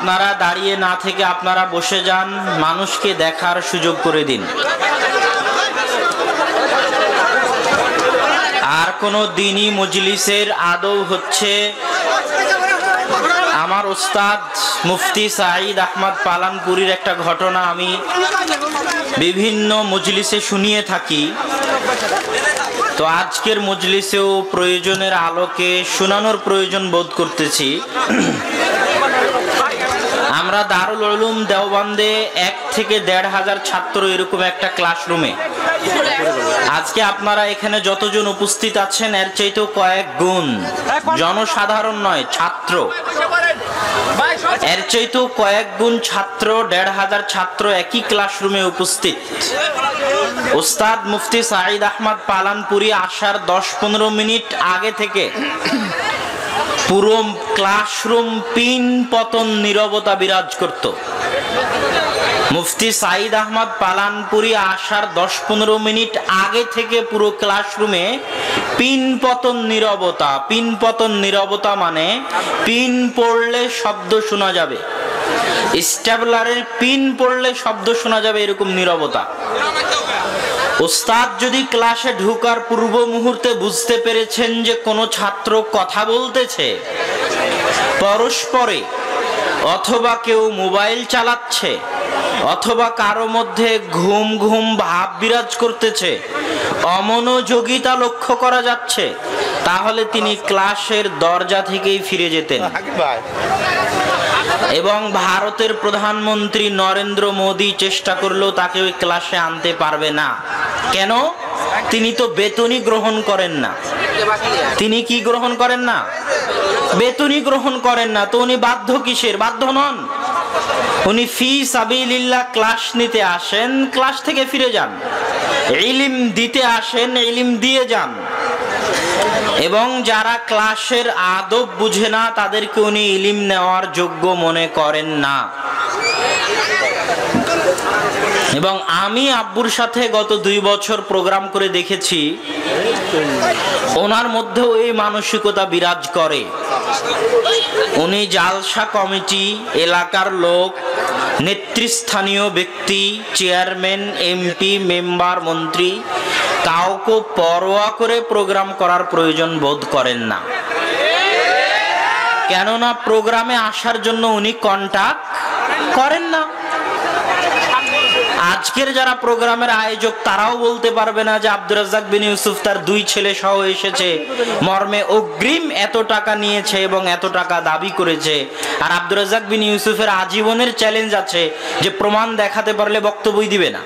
আপনারা দাঁড়িয়ে না থেকে আপনারা বসে যান, মানুষকে দেখার সুযোগ করে দিন। আর কোন দিনী মজলিসের আদব হচ্ছে, আমার ওস্তাদ মুফতি সাঈদ আহমদ পালানপুরীর একটা ঘটনা আমি বিভিন্ন মজলিসে শুনিয়ে থাকি। তো আজকের মজলিসেও প্রয়োজনের আলোকে শোনানোর প্রয়োজন বোধ করতেছি। আমরা দারুল উলুম দেওবন্দে 1 থেকে 1,500 ছাত্র এরকম একটা ক্লাসরুমে, আজকে আপনারা এখানে যতজন উপস্থিত আছেন এর চাইতেও কয়েক গুণ, জনসাধারণ নয় ছাত্র, এর চাইতেও কয়েক গুণ ছাত্র, 1,500 ছাত্র একই ক্লাসরুমে উপস্থিত। ওস্তাদ মুফতি সাঈদ আহমদ পালানপুরি আসার 10-15 মিনিট আগে থেকে পুরো ক্লাসরুম পিন পতন নীরবতা বিরাজ করত। মুফতি সাঈদ আহমদ পালানপুরি আসার 10-15 মিনিট আগে থেকে পুরো ক্লাসরুমে পিন পতন নীরবতা। পিন পতন নীরবতা মানে পিন পড়লে শব্দ শোনা যাবে, স্টেপলারের পিন পড়লে শব্দ শোনা যাবে, এরকম নীরবতা। ওস্তাদ যদি ক্লাসে ঢোকার পূর্ব মুহূর্তে বুঝতে পেরেছেন যে কোনো ছাত্র কথা বলতেছে পরস্পরে, অথবা কেউ মোবাইল চালাচ্ছে, অথবা কারো মধ্যে ঘুম ঘুম ভাব বিরাজ করতেছে, অমনোযোগিতা লক্ষ্য করা যাচ্ছে, তাহলে তিনি ক্লাসের দরজা থেকেই ফিরে যেতেন। এবং ভারতের প্রধানমন্ত্রী নরেন্দ্র মোদী চেষ্টা করলেও তাকে ওই ক্লাসে আনতে পারবে না। কেন? তিনি তো বেতনই গ্রহণ করেন না। তিনি কি গ্রহণ করেন না? বেতনই গ্রহণ করেন না। তো উনি বাধ্য কিসের? বাধ্য নন, উনি ফি সাবিলিল্লাহ ক্লাস নিতে আসেন, ক্লাস থেকে ফিরে যান। ইলম দিতে আসেন, ইলম দিয়ে যান। এবং যারা ক্লাসের আদব বুঝে না তাদেরকে উনি ইলম নেওয়ার যোগ্য মনে করেন না। এবং আমি আব্বুর সাথে গত 2 বছর প্রোগ্রাম করে দেখেছি, ওনার মধ্যেও এই মানসিকতা বিরাজ করে। উনি জালসা কমিটি, এলাকার লোক, নেতৃস্থানীয় ব্যক্তি, চেয়ারম্যান, এমপি, মেম্বার, মন্ত্রী, কাউকে পরোয়া করে প্রোগ্রাম করার প্রয়োজন বোধ করেন না। কেননা প্রোগ্রামে আসার জন্য উনি কন্টাক্ট করেন না। আজকের যারা প্রোগ্রামের আয়োজক তারাও বলতে পারবে না যে আব্দুর রাজ্জাক বিন ইউসুফ তার 2 ছেলে সহ এসেছে, মর্মে অগ্রিম এত টাকা নিয়েছে এবং এত টাকা দাবি করেছে। আর আব্দুর রাজ্জাক বিন ইউসুফের আজীবনের চ্যালেঞ্জ আছে যে প্রমাণ দেখাতে পারলে বক্তব্যই দিবে না।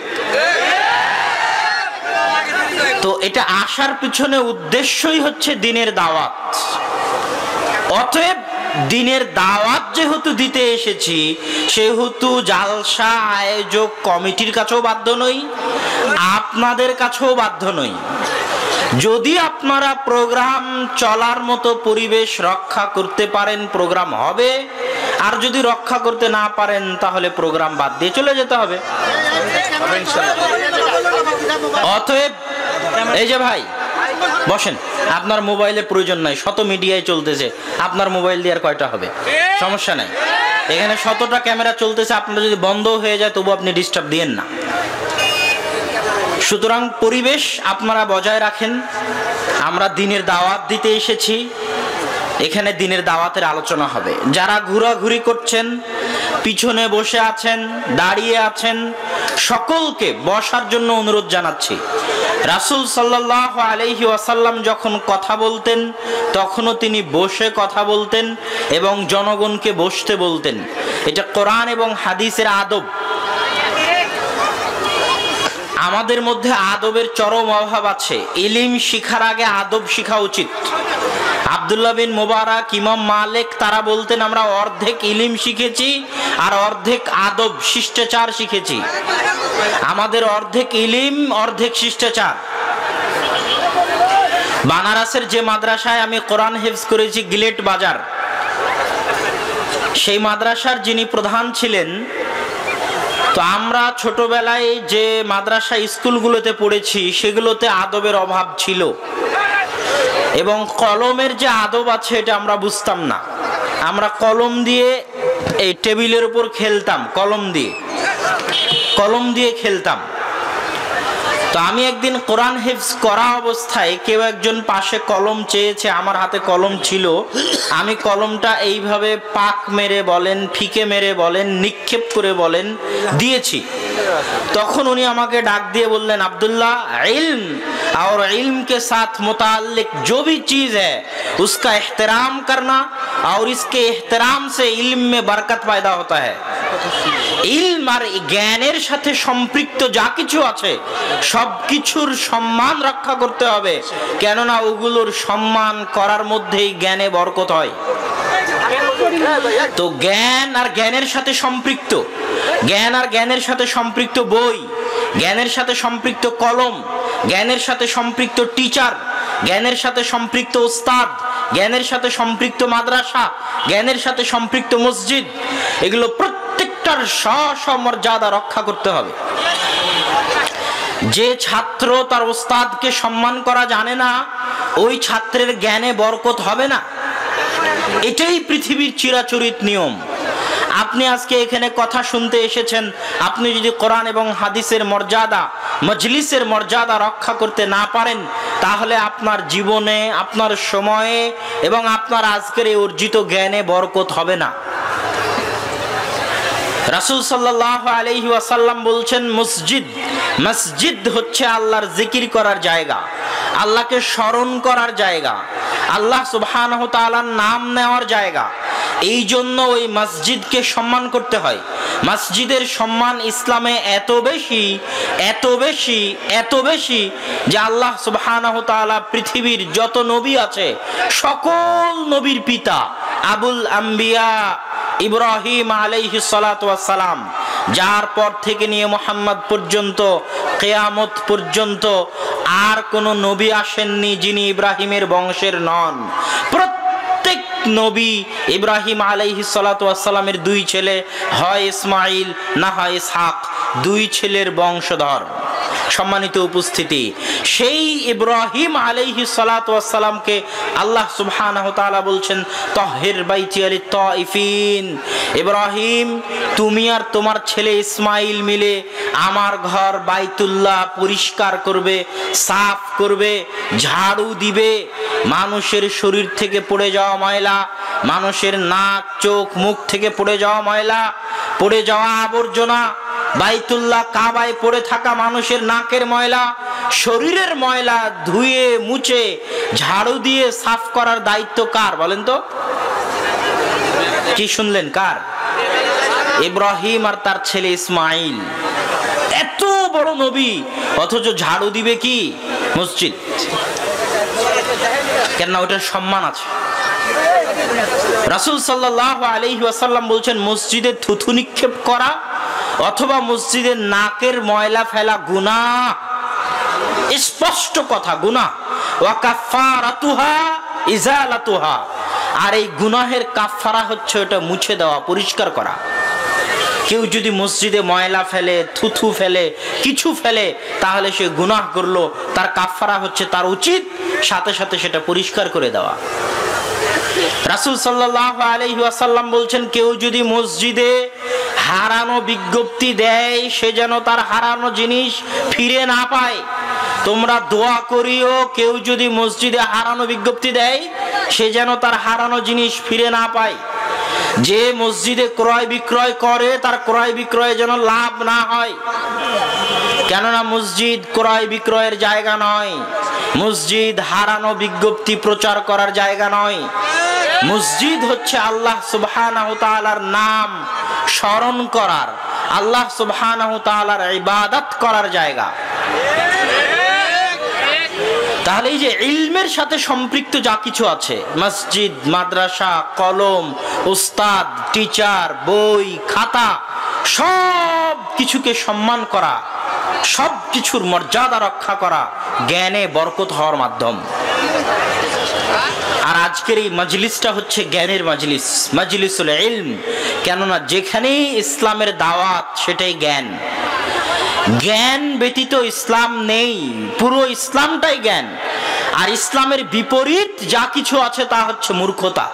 তো এটা আসার পিছনে উদ্দেশ্যই হচ্ছে দিনের দাওয়াত। অতএব দিনের দাওয়াত যেহেতু দিতে এসেছি, সেহেতু জালসা আয়োজক কমিটির কাছেও বাধ্য নই, আপনাদের কাছেও বাধ্য নই। যদি আপনারা প্রোগ্রাম চলার মতো পরিবেশ রক্ষা করতে পারেন প্রোগ্রাম হবে, আর যদি রক্ষা করতে না পারেন তাহলে প্রোগ্রাম বাদ দিয়ে চলে যেতে হবে। অতএব এই যে ভাই বসেন, আপনার মোবাইলের প্রয়োজন নাই, শত মিডিয়ায় চলতেছে, আপনার মোবাইল দিয়ে আর কয়টা হবে? সমস্যা নাই, এখানে 100টা ক্যামেরা চলতেছে, আপনার যদি বন্ধ হয়ে যায় তবু আপনি ডিস্টার্ব দিয়েন না। সুতরাং পরিবেশ আপনারা বজায় রাখেন। আমরা দিনের দাওয়াত দিতে এসেছি, এখানে দিনের দাওয়াতের আলোচনা হবে। যারা ঘোরাঘুরি করছেন, পিছনে বসে আছেন, দাঁড়িয়ে আছেন, সকলকে বসার জন্য অনুরোধ জানাচ্ছি। রাসূল সাল্লাল্লাহু আলাইহি ওয়াসাল্লাম যখন কথা বলতেন তখনও তিনি বসে কথা বলতেন এবং জনগণকে বসতে বলতেন। এটা কোরআন এবং হাদিসের আদব। আমাদের মধ্যে আদবের চরম অভাব আছে। ইলম শিখার আগে আদব শিখা উচিত। আব্দুল্লাহ বিন মুবারক, ইমাম মালিক তারা বলতেন আমরা অর্ধেক ইলম শিখেছি আর অর্ধেক আদব শিষ্টাচার শিখেছি। আমাদের অর্ধেক ইলম অর্ধেক শিষ্টাচার। বানারসের যে মাদ্রাসায় আমি কোরআন হিফজ করেছি, গিলেট বাজার, সেই মাদ্রাসার যিনি প্রধান ছিলেন, তো আমরা ছোটবেলায় যে মাদ্রাসা স্কুলগুলোতে পড়েছি সেগুলোতে আদবের অভাব ছিল এবং কলমের যে আদব আছে এটা আমরা বুঝতাম না। আমরা কলম দিয়ে এই টেবিলের উপর খেলতাম কলম দিয়ে খেলতাম। তো আমি একদিন কোরআন হিফজ করা অবস্থায় কেউ একজন পাশে কলম চেয়েছে, আমার হাতে কলম ছিল, আমি কলমটা এইভাবে পাক মেরে বলেন, ফিকে মেরে বলেন, নিক্ষেপ করে বলেন দিয়েছি। তখন উনি আমাকে ডাক দিয়ে বললেন, আব্দুল্লাহ, इल्म और इल्म के साथ मुताल्लिक जो भी चीज है उसका एहतराम करना और इसके एहतराम से इल्म में बरकत पैदा होता है। ইলম আর জ্ঞানের সাথে সম্পৃক্ত যা কিছু আছে সব কিছুর সম্মান রক্ষা করতে হবে, কেননা ওগুলোর সম্মান করার মধ্যেই জ্ঞানে বরকত হয়। তো জ্ঞান আর জ্ঞানের সাথে সম্পৃক্ত, জ্ঞান আর জ্ঞানের সাথে সম্পৃক্ত বই, জ্ঞানের সাথে সম্পৃক্ত কলম, জ্ঞানের সাথে সম্পৃক্ত টিচার, জ্ঞানের সাথে সম্পৃক্ত ওস্তাদ, জ্ঞানের সাথে সম্পৃক্ত মাদ্রাসা, জ্ঞানের সাথে সম্পৃক্ত মসজিদ, এগুলো প্রত্যেকটার মর্যাদা রক্ষা করতে হবে। যে ছাত্র তার ওস্তাদকে সম্মান করা জানে না, ওই ছাত্রের জ্ঞানে বরকত হবে না। এটাই পৃথিবীর চিরাচরিত নিয়ম। আপনি আজকে এখানে কথা শুনতে এসেছেন, আপনি যদি কোরআন এবং হাদিসের মর্যাদা, মজলিসের মর্যাদা রক্ষা করতে না পারেন, তাহলে আপনার জীবনে, আপনার সময়ে এবং আপনার আজকের এই অর্জিত জ্ঞানে বরকত হবে না। রাসূল সাল্লাল্লাহু আলাইহি ওয়াসাল্লাম বলছেন, মসজিদ হচ্ছে আল্লাহর জিকির করার জায়গা, আল্লাহকে স্মরণ করার জায়গা, আল্লাহ সুবহানাহু ওয়া তাআলার নাম নেওয়ার জায়গা। এই জন্য ওই মসজিদকে সম্মান করতে হয়। মসজিদের সম্মান ইসলামে এত বেশি, এত বেশি, এত বেশি যে আল্লাহ সুবহানাহু ওয়া তাআলা পৃথিবীর যত নবী আছে সকল নবীর পিতা আবুল আম্বিয়া ইব্রাহিম আলাইহিস সালাতু ওয়াস সালাম, যার পর থেকে নিয়ে মুহাম্মদ পর্যন্ত, কিয়ামত পর্যন্ত আর কোন নবী আসেননি যিনি ইব্রাহিমের বংশের নন। প্রত্যেক নবী ইব্রাহিম আলাইহিস সালাতু ওয়াস সালামের দুই ছেলে, হয় ইসমাইল না হয় ইসহাক, দুই ছেলের বংশধর। সম্মানিত উপস্থিতি, সেই ইব্রাহিম আলাইহিস সালাতু ওয়াস সালামকে আল্লাহ সুবহানাহু ওয়া তাআলা বলছেন, তাহহির বাইতি লিত তাইফিন। ইব্রাহিম, তুমি আর তোমার ছেলে ইসমাইল মিলে আমার ঘর বাইতুল্লাহ পরিষ্কার করবে, সাফ করবে, ঝাড়ু দিবে। মানুষের শরীর থেকে পড়ে যাওয়া ময়লা, মানুষের নাক, চোখ, মুখ থেকে পড়ে যাওয়া ময়লা, পড়ে যাওয়া আবর্জনা, বাইতুল্লাহ কাবায় পড়ে থাকা মানুষের নাকের ময়লা, শরীরের ময়লা ধুয়ে মুছে ঝাড়ু দিয়ে সাফ করার দায়িত্ব কার বলেন তো? কি শুনলেন, কার? ইব্রাহিম আর তার ছেলে ইসমাইল। এত বড় নবী, অথচ ঝাড়ু দিবে কি? মসজিদ। কেন? ওটার সম্মান আছে। রাসূল সাল্লাল্লাহু আলাইহি ওয়াসাল্লাম বলছেন, মসজিদে থুথু নিক্ষেপ করা অথবা মসজিদের নাকের ময়লা ফেলা গুনাহ। স্পষ্ট কথা, গুনাহ। ওয়া কাফারাতুহা ইজালাতুহা। আর এই গুনাহের কাফারা হচ্ছে ওটা মুছে দেওয়া, পরিষ্কার করা। কেউ যদি মসজিদে ময়লা ফেলে, থুথু ফেলে, কিছু ফেলে, তাহলে সে গুনাহ করলো। তার কাফারা হচ্ছে, তার উচিত সাথে সাথে সেটা পরিষ্কার করে দেওয়া। রাসূল সাল্লাল্লাহু আলাইহি ওয়াসাল্লাম বলছেন, কেউ যদি মসজিদে হারানো বিজ্ঞপ্তি দেয়, সে যেন তার হারানো জিনিস ফিরে না পায়। তোমরা দোয়া করিও, কেউ যদি মসজিদে হারানো বিজ্ঞপ্তি দেয়, সে যেন তার হারানো জিনিস ফিরে না পায়। যে মসজিদে ক্রয় বিক্রয় করে, তার ক্রয় বিক্রয়ে যেন লাভ না হয়। কেননা মসজিদ ক্রয় বিক্রয়ের জায়গা নয়, মসজিদ হারানো বিজ্ঞপ্তি প্রচার করার জায়গা নয়। মসজিদ হচ্ছে আল্লাহ সুবহানাহু ওয়া তাআলার নাম স্মরণ করার, আল্লাহ সুবহানাহু ওয়া তাআলার ইবাদত করার জায়গা। তাহলে এই যে ইলমের সাথে সম্পৃক্ত যা কিছু আছে, মসজিদ, মাদ্রাসা, কলম, উস্তাদ, টিচার, বই, খাতা, সব কিছুকে সম্মান করা, সব কিছুর মর্যাদা রক্ষা করা জ্ঞানে বরকত হওয়ার মাধ্যম। আর আজকের এই মজলিসটা হচ্ছে জ্ঞানের মজলিস, মজলিসুল ইলম। কেননা যেখানেই ইসলামের দাওয়াত, সেটাই জ্ঞান। জ্ঞান ব্যতীত ইসলাম নেই, পুরো ইসলামটাই জ্ঞান। আর ইসলামের বিপরীত যা কিছু আছে তা হচ্ছে মূর্খতা।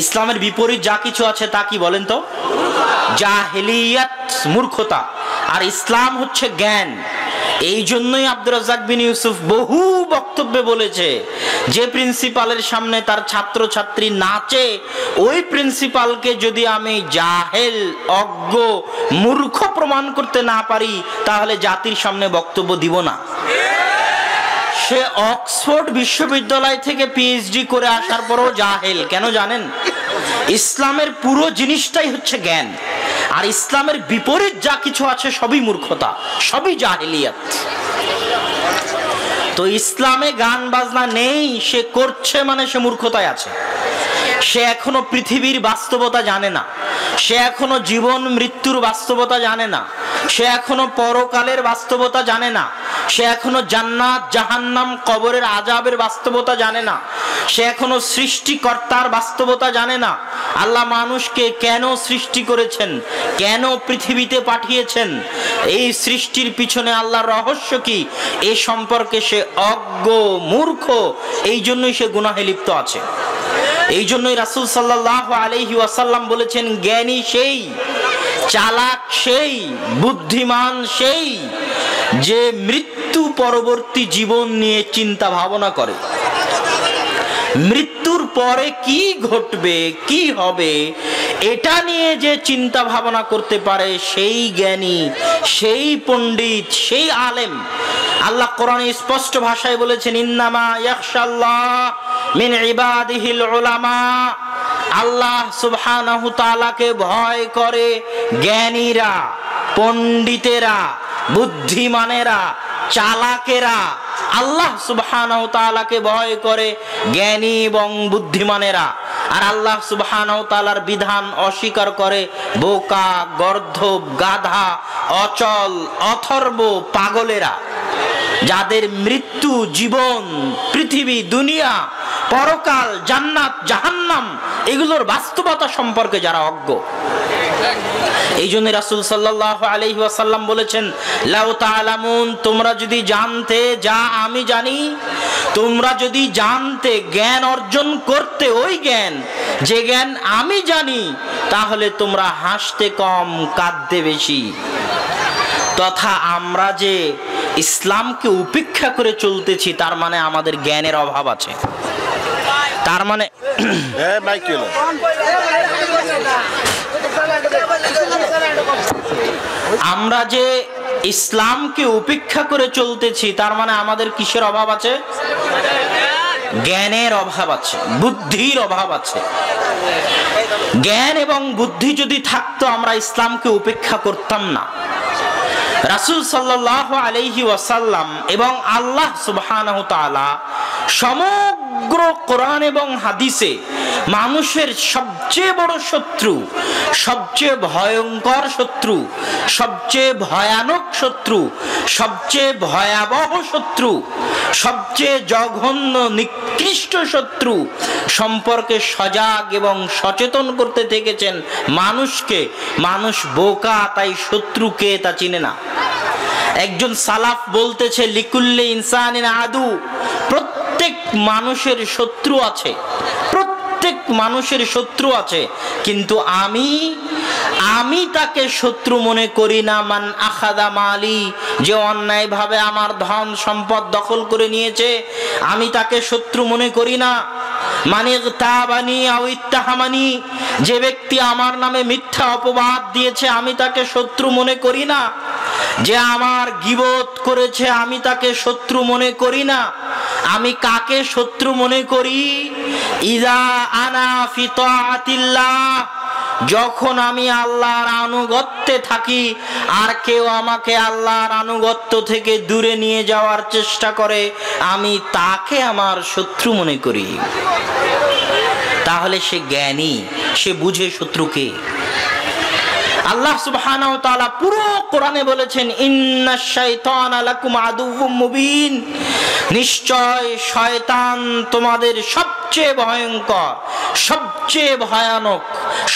ইসলামের বিপরীত যা কিছু আছে তা কি বলেন তো? জাহেলিয়াত, মূর্খতা। আর ইসলাম হচ্ছে জ্ঞান। এই জন্যই আব্দুর রাজ্জাক বিন ইউসুফ বহু বক্তব্যে বলেছে, যে প্রিন্সিপালের সামনে তার ছাত্র ছাত্রী নাচে, ওই প্রিন্সিপালকে যদি আমি জাহেল, অজ্ঞ, মূর্খ প্রমাণ করতে না পারি, তাহলে জাতির সামনে বক্তব্য দিব না। সে অক্সফোর্ড বিশ্ববিদ্যালয় থেকে পিএইচডি করে আসার পরও জাহেল। কেন জানেন? ইসলামের পুরো জিনিসটাই হচ্ছে জ্ঞান, আর ইসলামের বিপরীত যা কিছু আছে সবই মূর্খতা, সবই জাহেলিয়াত। তো ইসলামে গান বাজনা নেই, সে করছে মানে সে মূর্খতায় আছে। সে এখনো পৃথিবীর বাস্তবতা জানে না, সে এখনো জীবন মৃত্যুর বাস্তবতা জানে না, সে এখনো পরকালের বাস্তবতা জানে না, সে এখনো জান্নাত জাহান্নাম কবরের আযাবের বাস্তবতা জানে না, সে এখনো সৃষ্টিকর্তার বাস্তবতা জানে না। আল্লাহ মানুষকে কেন সৃষ্টি করেছেন, কেন পৃথিবীতে পাঠিয়েছেন, এই সৃষ্টির পিছনে আল্লাহর রহস্য কি, এ সম্পর্কে সে অজ্ঞ, মূর্খ। এই জন্যই সে গুনাহে লিপ্ত আছে। এই জন্যই রাসূল সাল্লাল্লাহু আলাইহি ওয়াসাল্লাম বলেছেন, জ্ঞানী সেই, চালাক সেই, বুদ্ধিমান সেই, যে মৃত্যু পরবর্তী জীবন নিয়ে চিন্তা ভাবনা করে। মৃত্যুর পরে কি ঘটবে, কি হবে, এটা নিয়ে যে চিন্তা ভাবনা করতে পারে, সেই জ্ঞানী, সেই পণ্ডিত, সেই আলেম। আল্লাহ কোরআনে স্পষ্ট ভাষায় বলেছেন, ইন্নামা ইয়াখশাল্লাহ মিন ইবাদিহিল উলামা। আল্লাহ সুবহানাহু তাআলাকে ভয় করে জ্ঞানীরা, পণ্ডিতেরা, বুদ্ধিমানেরা, চালাকেরা। আল্লাহ সুবহানাহু তাআলাকে ভয় করে জ্ঞানী এবং বুদ্ধিমানেরা। আর আল্লাহ সুবহানাহু তাআলার বিধান অস্বীকার করে বোকা, গর্দভ, গাধা, অচল, অথর্ব, পাগলেরা। যাদের মৃত্যু, জীবন, পৃথিবী, দুনিয়া, পরকাল, জান্নাত জাহান্নাম এগুলোর বাস্তবতা সম্পর্কে যারা অজ্ঞ। এই জন্য রাসূল সাল্লাল্লাহু আলাইহি ওয়াসাল্লাম বলেছেন, লাউ তাআলামুন, তোমরা যদি জানতে যা আমি জানি, তোমরা যদি জানতে, জ্ঞান অর্জন করতে ওই জ্ঞান যে জ্ঞান আমি জানি, তাহলে তোমরা হাসতে কম, কাঁদতে বেশি। তথা আমরা যে ইসলামকে উপেক্ষা করে চলতেছি, তার মানে আমাদের জ্ঞানের অভাব আছে। তার মানে আমরা যে ইসলামকে উপেক্ষা করে চলতেছি, তার মানে আমাদের কিসের অভাব আছে? জ্ঞানের অভাব আছে, বুদ্ধির অভাব আছে। জ্ঞান এবং বুদ্ধি যদি থাকতো, আমরা ইসলামকে উপেক্ষা করতাম না। রাসূল সাল্লাল্লাহু আলাইহি ওয়াসাল্লাম এবং আল্লাহ সুবহানাহু তাআলা সমগ্র কোরআন এবং হাদিসে মানুষের সবচেয়ে বড় শত্রু, সবচেয়ে ভয়ঙ্কর শত্রু, সবচেয়ে ভয়ানক শত্রু, সবচেয়ে ভয়াবহ শত্রু, সবচেয়ে জঘন্য নিকৃষ্ট শত্রু সম্পর্কে সজাগ এবং সচেতন করতে থেকেছেন মানুষকে। মানুষ বোকা, তাই শত্রুকে তা চিনে না। একজন সালাফ বলতেছে, লিকুল্লি ইনসানিন আদু, প্রত্যেক মানুষের শত্রু আছে, প্রত্যেক মানুষের শত্রু আছে, কিন্তু আমি তাকে শত্রু মনে করি না। মান আখাদা মালি, যে অন্যায়ভাবে আমার ধন সম্পদ দখল করে নিয়েছে, আমি তাকে শত্রু মনে করি না। মানে তাবানি আও ইত্তাহামানি, যে ব্যক্তি আমার নামে মিথ্যা অপবাদ দিয়েছে, আমি তাকে শত্রু মনে করি না। যে আমার গীবত করেছে, আমি তাকে শত্রু মনে করি না। আমি কাকে শত্রু মনে করি? ইযা আনা ফি তাআতিল্লাহ, যখন আমি আল্লাহর আনুগত্যে থাকি আর কেউ আমাকে আল্লাহর আনুগত্য থেকে দূরে নিয়ে যাওয়ার চেষ্টা করে, আমি তাকে আমার শত্রু মনে করি। তাহলে সে জ্ঞানী, সে বুঝে শত্রুকে। আল্লাহ সুবহানাহু ওয়া তাআলা পুরো কোরআনে বলেছেন, ইন্নাশ শাইতানা লাকুম আদুউম মুবিন, নিশ্চয় শয়তান তোমাদের সবচেয়ে ভয়ঙ্কর, সবচেয়ে ভয়ানক,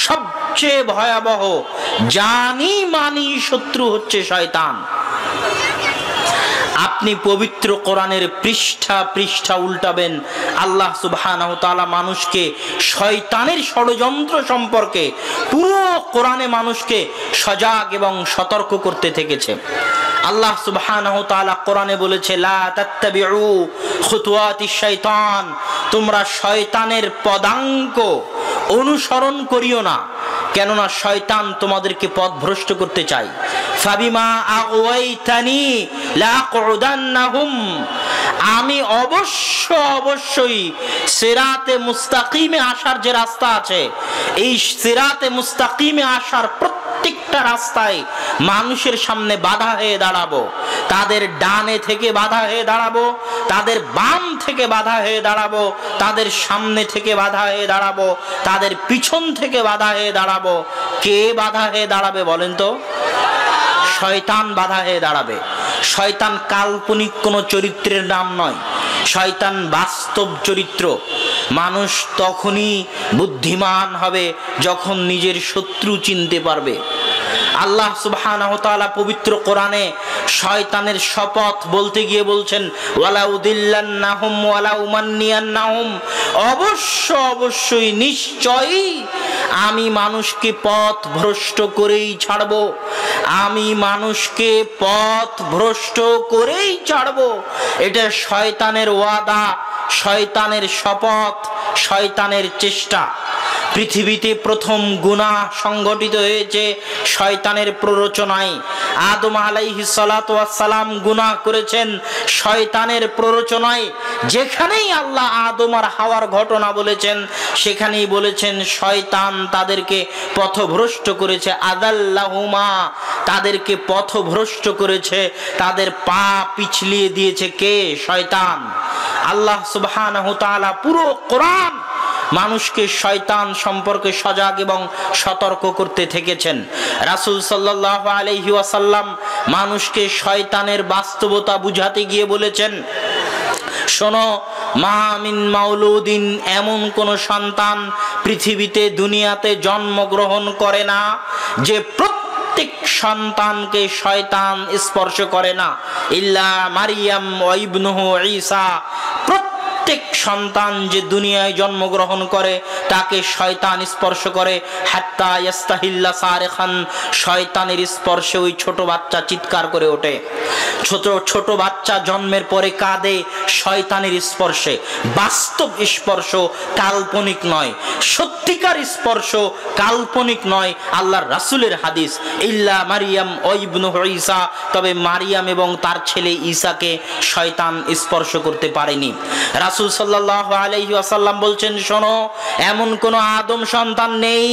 সবচেয়ে ভয়াবহ, জানি মানি শত্রু হচ্ছে শয়তান। আপনি পবিত্র কোরআনের পৃষ্ঠা পৃষ্ঠা উল্টাবেন, আল্লাহ সুবহানাহু ওয়া তাআলা মানুষকে শয়তানের ষড়যন্ত্র সম্পর্কে পুরো কোরআনে মানুষকে সজাগ এবং সতর্ক করতে থেকেছে। আল্লাহ সুবহানাহু ওয়া তাআলা কোরআনে বলেছে, লা তাত্তাবিউ খুতুওয়াতিশ শাইতান, তোমরা শয়তানের পদাঙ্ক অনুসরণ করিও না, কেননা শয়তান তোমাদেরকে পথভ্রষ্ট করতে চায়। ফাবিমা আগওয়াইতানি লাআকুদান্নাহুম, আমি অবশ্যই সিরাতে মুস্তাকিমে আসার যে রাস্তা আছে, এই সিরাতে মুস্তাকিমে আসার প্রত্যেকটা রাস্তায় মানুষের সামনে বাধা হয়ে দাঁড়াবো। তাদের ডানে থেকে বাধা হয়ে দাঁড়াবো, তাদের বাম থেকে বাধা হয়ে দাঁড়াবো, তাদের সামনে থেকে বাধা হয়ে দাঁড়াবো, তাদের পিছন থেকে বাধা হয়ে দাঁড়াবো। কে বাধা হয়ে দাঁড়াবে বলেন তো? শয়তান বাধা হয়ে দাঁড়াবে। শয়তান কাল্পনিক কোনো চরিত্রের নাম নয়, শয়তান বাস্তব চরিত্র। মানুষ তখনই বুদ্ধিমান হবে যখন নিজের শত্রু চিনতে পারবে। আল্লাহ সুবহানাহু ওয়া তাআলা পবিত্র কোরআনে শয়তানের শপথ বলতে গিয়ে বলছেন, ওয়ালা উদিল্লান্নাহুম ওয়ালা উমান্নিয়ান্নাহুম, অবশ্যই নিশ্চয়ই আমি মানুষকে পথ ভ্রষ্ট করেই ছাড়বো, আমি মানুষকে পথ ভ্রষ্ট করেই ছাড়বো। এটা শয়তানের ওয়াদা, শয়তানের শপথ, শয়তানের চেষ্টা। পৃথিবীতে প্রথম গুনাহ সংগঠিত হয়েছে শয়তানের প্ররোচনায়। আদম আলাইহিস সালাতু ওয়াস সালাম গুনাহ করেছেন শয়তানের প্ররোচনায়। যেখানেই আল্লাহ আদম আর হাওয়ার ঘটনা বলেছেন, সেখানেই বলেছেন শয়তান তাদেরকে পথভ্রষ্ট করেছে। আদাল্লাহুমা, তাদেরকে পথভ্রষ্ট করেছে, তাদের পা পিছলিয়ে দিয়েছে কে? শয়তান। আল্লাহ সুবহানাহু ওয়া তাআলা পুরো কোরআন মানুষকে শয়তান সম্পর্কে সজাগ এবং সতর্ক করতে থেকেছেন। রাসূল সাল্লাল্লাহু আলাইহি ওয়াসাল্লাম মানুষকে শয়তানের বাস্তবতা বুঝাতে গিয়ে বলেছেন, শোনো, মা মিন মাউলুদিন, এমন কোন সন্তান পৃথিবীতে দুনিয়াতে জন্মগ্রহণ করে না যে প্রত্যেক সন্তানকে শয়তান স্পর্শ করে না, ইল্লা মারিয়াম ওয়া ইবনুহু ঈসা। প্রত্যেক সন্তান যে দুনিয়ায় জন্মগ্রহণ করে তাকে শয়তান স্পর্শ করে। হাত্তা ইয়াস্তাহিল্লা সারিখান, শয়তানের স্পর্শে ওই ছোট বাচ্চা চিৎকার করে ওঠে। ছোট বাচ্চা জন্মের পরে কাঁদে শয়তানের স্পর্শে। বাস্তব স্পর্শ, কাল্পনিক নয়। সত্যিকার স্পর্শ কাল্পনিক নয়। আল্লাহর রাসূলের হাদিস, ইল্লা মারিয়াম ওয়া ইবনুহু ঈসা, তবে মারিয়াম এবং তার ছেলে ঈসাকে শয়তান স্পর্শ করতে পারেনি। রাসূল সাল্লাল্লাহু আলাইহি ওয়াসাল্লাম বলছেন, শোনো, এমন কোন আদম সন্তান নেই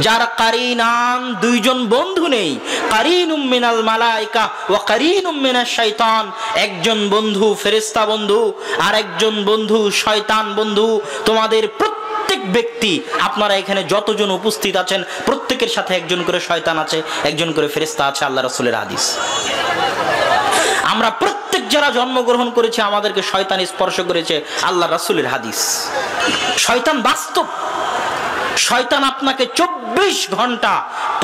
যার কারিনান, দুইজন বন্ধু নেই। কারিনুম মিনাল মালায়েকা ওয়া কারিনুম মিনাশ শাইতান, একজন বন্ধু ফেরেশতা বন্ধু আর একজন বন্ধু শয়তান বন্ধু। তোমাদের প্রত্যেক ব্যক্তি, আপনারা এখানে যতজন উপস্থিত আছেন, প্রত্যেকের সাথে একজন করে শয়তান আছে, একজন করে ফেরেশতা আছে। আল্লাহ রাসূলের হাদিস। আমরা প্রত্যেক যারা জন্মগ্রহণ করেছে আমাদেরকে শয়তান স্পর্শ করেছে, আল্লাহ রাসূলের হাদিস। শয়তান বাস্তব। শয়তান আপনাকে 24 ঘন্টা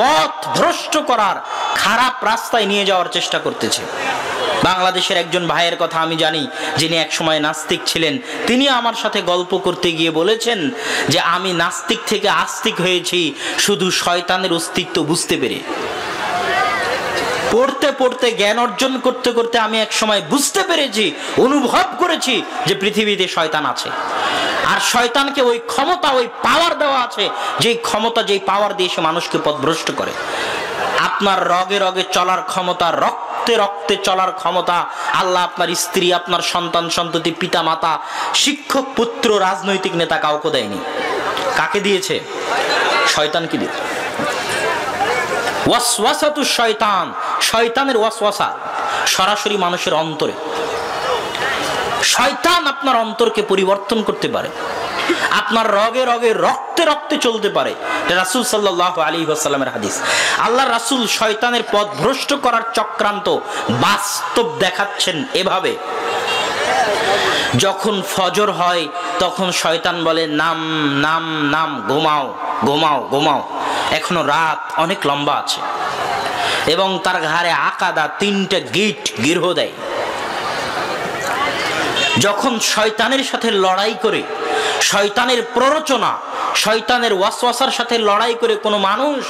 পথ ভ্রষ্ট করার, খারাপ রাস্তায় নিয়ে যাওয়ার চেষ্টা করতেছে। বাংলাদেশের একজন ভাইয়ের কথা আমি জানি, যিনি এক সময় নাস্তিক ছিলেন। তিনি আমার সাথে গল্প করতে গিয়ে বলেছেন যে আমি নাস্তিক থেকে আস্তিক হয়েছি শুধু শয়তানের অস্তিত্ব বুঝতে পেরে। পড়তে পড়তে, জ্ঞান অর্জন করতে করতে আমি এক সময় বুঝতে পেরেছি, অনুভব করেছি যে পৃথিবীতে শয়তান আছে। আর শয়তানকে ওই ক্ষমতা, ওই পাওয়ার দেওয়া আছে, যেই ক্ষমতা, যেই পাওয়ার দিয়ে সে মানুষকে পথভ্রষ্ট করে। আপনার রগে রগে চলার ক্ষমতা, রক্তে রক্তে চলার ক্ষমতা আল্লাহ আপনার স্ত্রী, আপনার সন্তান সন্ততি, পিতা মাতা, শিক্ষক, পুত্র, রাজনৈতিক নেতা কাউকে দেয়নি। কাকে দিয়েছে? শয়তানকে দিয়েছে। ওয়াসওয়াসাতু শয়তান, শয়তানের ওয়াসওয়াসা সরাসরি মানুষের অন্তরে। শয়তান আপনার অন্তরকে পরিবর্তন করতে পারে, আপনার রগে রগে রক্তে রক্তে চলতে পারে। রাসূল সাল্লাল্লাহু আলাইহি ওয়াসাল্লামের হাদিস। আল্লাহর রাসূল শয়তানের পথ ভ্রষ্ট করার চক্রান্ত বাস্তব দেখাচ্ছেন এভাবে, যখন ফজর হয় তখন শয়তান বলে, নাম নাম নাম, ঘুমাও ঘুমাও ঘুমাও, এখনো রাত অনেক লম্বা আছে। এবং তার ঘাড়ে আকাদা 3টে গিরহ দেয়। যখন শয়তানের সাথে লড়াই করে, শয়তানের প্ররোচনা, শয়তানের ওয়াসওয়াসার সাথে লড়াই করে কোনো মানুষ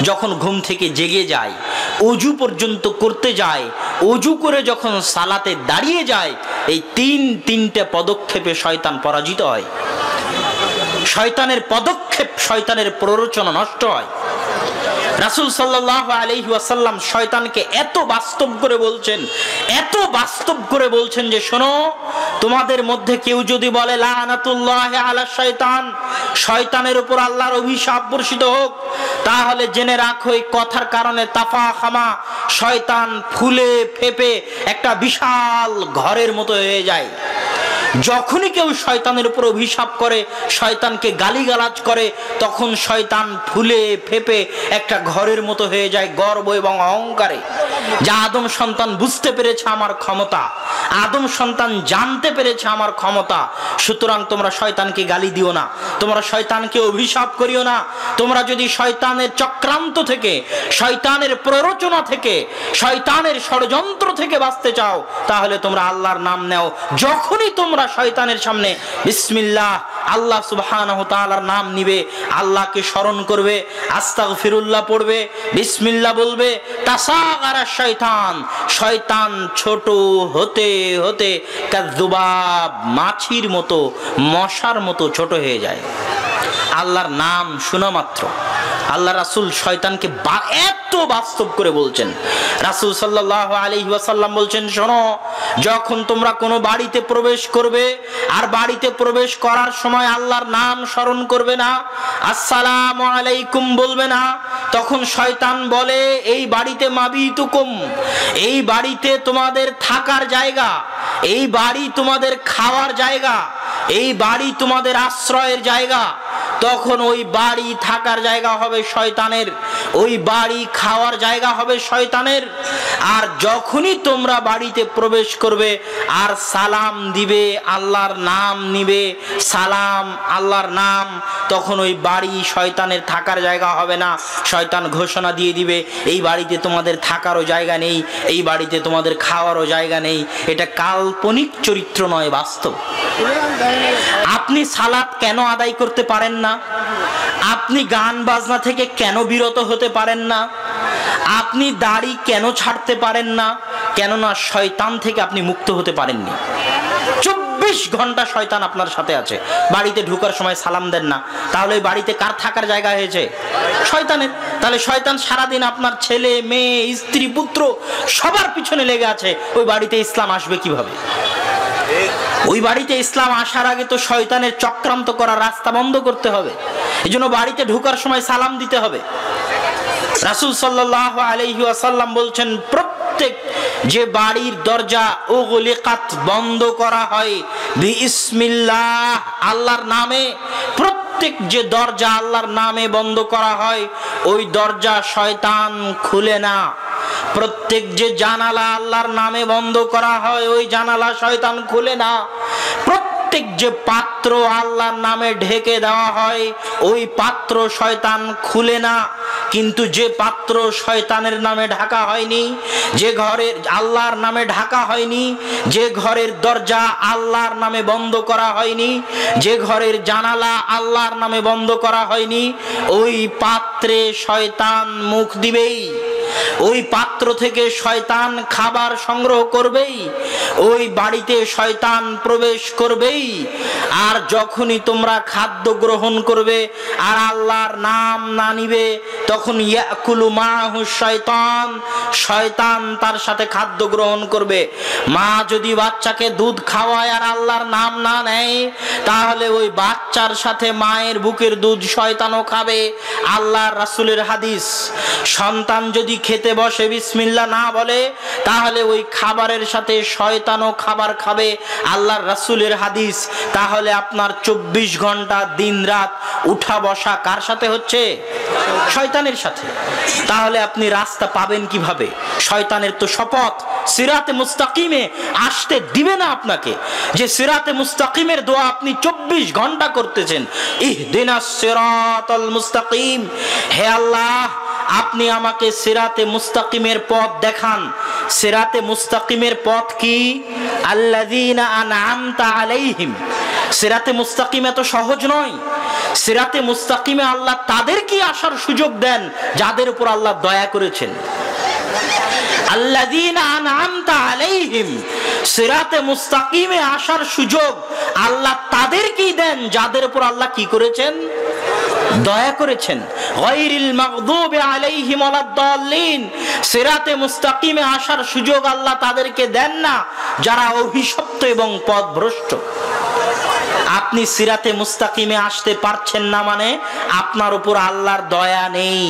যখন ঘুম থেকে জেগে যায়, ওযু পর্যন্ত করতে যায়, ওযু করে যখন সালাতে দাঁড়িয়ে যায়, এই তিনটে পদক্ষেপে শয়তান পরাজিত হয়। শয়তানের পদক্ষেপ, শয়তানের প্ররোচনা নষ্ট হয়। রাসূল সাল্লাল্লাহু আলাইহি ওয়াসাল্লাম শয়তানকে এত বাস্তব করে বলছেন, এত বাস্তব করে বলছেন যে শোনো, তোমাদের মধ্যে কেউ যদি বলে লানাতুল্লাহি আলা শয়তান, শয়তানের উপর আল্লাহর অভিশাপ বর্ষিত হোক, তাহলে জেনে রাখো এই কথার কারণে তাফাখামা, শয়তান ফুলে ফেপে একটা বিশাল ঘরের মতো হয়ে যায়। যখনই কেউ শয়তানের উপর অভিশাপ করে, শয়তানকে গালিগালাজ করে, তখন শয়তান ফুলে ফেপে একটা ঘরের মতো হয়ে যায় গর্ব এবং অহংকারে। যা আদম সন্তান বুঝতে পেরেছে আমার ক্ষমতা, আদম সন্তান জানতে পেরেছে আমার ক্ষমতা, সুতরাং তোমরা শয়তানকে গালি দিও না, তোমরা শয়তানকে অভিশাপ করিও না। তোমরা যদি শয়তানের চক্রান্ত থেকে, শয়তানের প্ররোচনা থেকে, শয়তানের ষড়যন্ত্র থেকে বাঁচতে চাও, তাহলে তোমরা আল্লাহর নাম নাও। যখনই তোমরা শয়তানের সামনে বিসমিল্লাহ, আল্লাহ সুবহানাহু ওয়া তাআলার নাম নিবে, আল্লাহকে স্মরণ করবে, আস্তাগফিরুল্লাহ পড়বে, বিসমিল্লাহ বলবে, তাসাগারা শয়তান, শয়তান ছোট হতে হতে কাযুবাব, মাছির মতো, মশার মতো ছোট হয়ে যায়। আল্লাহর নাম শোনা মাত্র আল্লাহ রাসূল শয়তানকে এত বাস্তব করে বলছেন। রাসূল সাল্লাল্লাহু আলাইহি ওয়াসাল্লাম বলছেন, শোনো, যখন তোমরা কোনো বাড়িতে প্রবেশ করবে, আর বাড়িতে প্রবেশ করার সময় আল্লাহর নাম স্মরণ করবে না, আসসালামু আলাইকুম বলবে না, তখন শয়তান বলে এই বাড়িতে মাবিতুকুম, এই বাড়িতে তোমাদের থাকার জায়গা, এই বাড়ি তোমাদের খাওয়ার জায়গা, এই বাড়ি তোমাদের আশ্রয়ের জায়গা। তখন ওই বাড়ি থাকার জায়গা হবে শয়তানের, ওই বাড়ি খাওয়ার জায়গা হবে শয়তানের। আর যখনই তোমরা বাড়িতে প্রবেশ করবে আর সালাম দিবে, আল্লাহর নাম নিবে, সালাম আল্লাহর নাম, তখন ওই বাড়ি শয়তানের থাকার জায়গা হবে না। শয়তান ঘোষণা দিয়ে দিবে এই বাড়িতে তোমাদের থাকারও জায়গা নেই, এই বাড়িতে তোমাদের খাওয়ারও জায়গা নেই। এটা কাল্পনিক চরিত্র নয়, বাস্তব। আপনি সালাত কেন আদায় করতে পারেন না? আপনি গান বাজনা থেকে কেন বিরত হতে পারেন না? আপনি দাড়ি কেন ছাড়তে পারেন না? কেননা শয়তান থেকে আপনি মুক্ত হতে পারেননি। 24 ঘন্টা শয়তান আপনার সাথে আছে। বাড়িতে ঢোকার সময় সালাম দেন না, তাহলে ওই বাড়িতে কার থাকার জায়গা হয়েছে? শয়তানের। তাহলে শয়তান সারাদিন আপনার ছেলে মেয়ে স্ত্রী পুত্র সবার পিছনে লেগে আছে। ওই বাড়িতে ইসলাম আসবে কিভাবে? ওই বাড়িতে ইসলাম আসার আগে তো শয়তানের চক্রান্ত করার রাস্তা বন্ধ করতে হবে। এই জন্য বাড়িতে ঢোকার সময় সালাম দিতে হবে। রাসূল সাল্লাল্লাহু আলাইহি ওয়াসাল্লাম বলছেন, প্রত্যেক যে বাড়ির দরজা উগলিকাত, বন্ধ করা হয় বিসমিল্লাহ, আল্লাহর নামে, প্রত্যেক যে দরজা আল্লাহর নামে বন্ধ করা হয়, ওই দরজা শয়তান খুলে না। প্রত্যেক যে জানালা আল্লাহর নামে বন্ধ করা হয়, ওই জানালা শয়তান খুলে না। প্রত্যেক যে পাত্র আল্লাহর নামে ঢেকে দেওয়া হয়, ওই পাত্র শয়তান খুলে না। কিন্তু যে পাত্র শয়তানের নামে ঢাকা হয়নি, যে ঘরের আল্লাহর নামে ঢাকা হয়নি, যে ঘরের দরজা আল্লাহর নামে বন্ধ করা হয়নি, যে ঘরের জানালা আল্লাহর নামে বন্ধ করা হয়নি, ওই পাত্রে শয়তান মুখ দিবেই। ওই পাত্র থেকে শয়তান খাবার সংগ্রহ করবেই, ওই বাড়িতে শয়তান প্রবেশ করবেই। আর যখনই তোমরা খাদ্য গ্রহণ করবে আর আল্লাহর নাম না নিবে, তখন ইয়াকুলু মাহু শয়তান, শয়তান তার সাথে খাদ্য গ্রহণ করবে। মা যদি বাচ্চাকে দুধ খাওয়ায় আর আল্লাহর নাম না নেয়, তাহলে ওই বাচ্চার সাথে মায়ের বুকের দুধ শয়তানও খাবে। আল্লাহর রাসূলের হাদিস, সন্তান যদি খেতে বসে বিসমিল্লাহ না বলে, তাহলে ওই খাবারের সাথে শয়তানও খাবার খাবে। আল্লাহর রাসূলের হাদিস। তাহলে আপনার 24 ঘন্টা দিন রাত উঠা বসা কার সাথে হচ্ছে? শয়তানের সাথে। তাহলে আপনি রাস্তা পাবেন কিভাবে? শয়তানের তো শপথ সিরাতে মুস্তাকিমে আসতে দিবে না আপনাকে। যে সিরাতে মুস্তাকিমের দোয়া আপনি 24 ঘন্টা করতেছেন, ইহদিনাস সিরাতাল মুস্তাকিম, হে আল্লাহ আপনি আমাকে সিরাতে মুস্তাকিমের পথ দেখান। সিরাতে মুস্তাকিমের পথ কি? আল্লাযীনা আনআমতা আলাইহিম। সিরাতে মুস্তাকিম এত সহজ নয়। সিরাতে মুস্তাকিমে আল্লাহ তাদেরকে আসার সুযোগ দেন যাদের উপর আল্লাহ দয়া করেছেন। আল্লাযীনা আনআমতা আলাইহিম, সিরাতে মুস্তাকিমে আসার সুযোগ আল্লাহ তাদেরকেই দেন যাদের উপর আল্লাহ কি করেছেন? দয়া করেছেন। গায়রিল মাগদুবি আলাইহিম ওয়ালাদ-দাল্লিন, সিরাতে মুস্তাকিমে আসার সুযোগ আল্লাহ তাদেরকে দেন না যারা অভিশপ্ত এবং পথভ্রষ্ট। আপনি সিরাতে মুস্তাকিমে আসতে পারছেন না মানে আপনার উপর আল্লাহর দয়া নেই,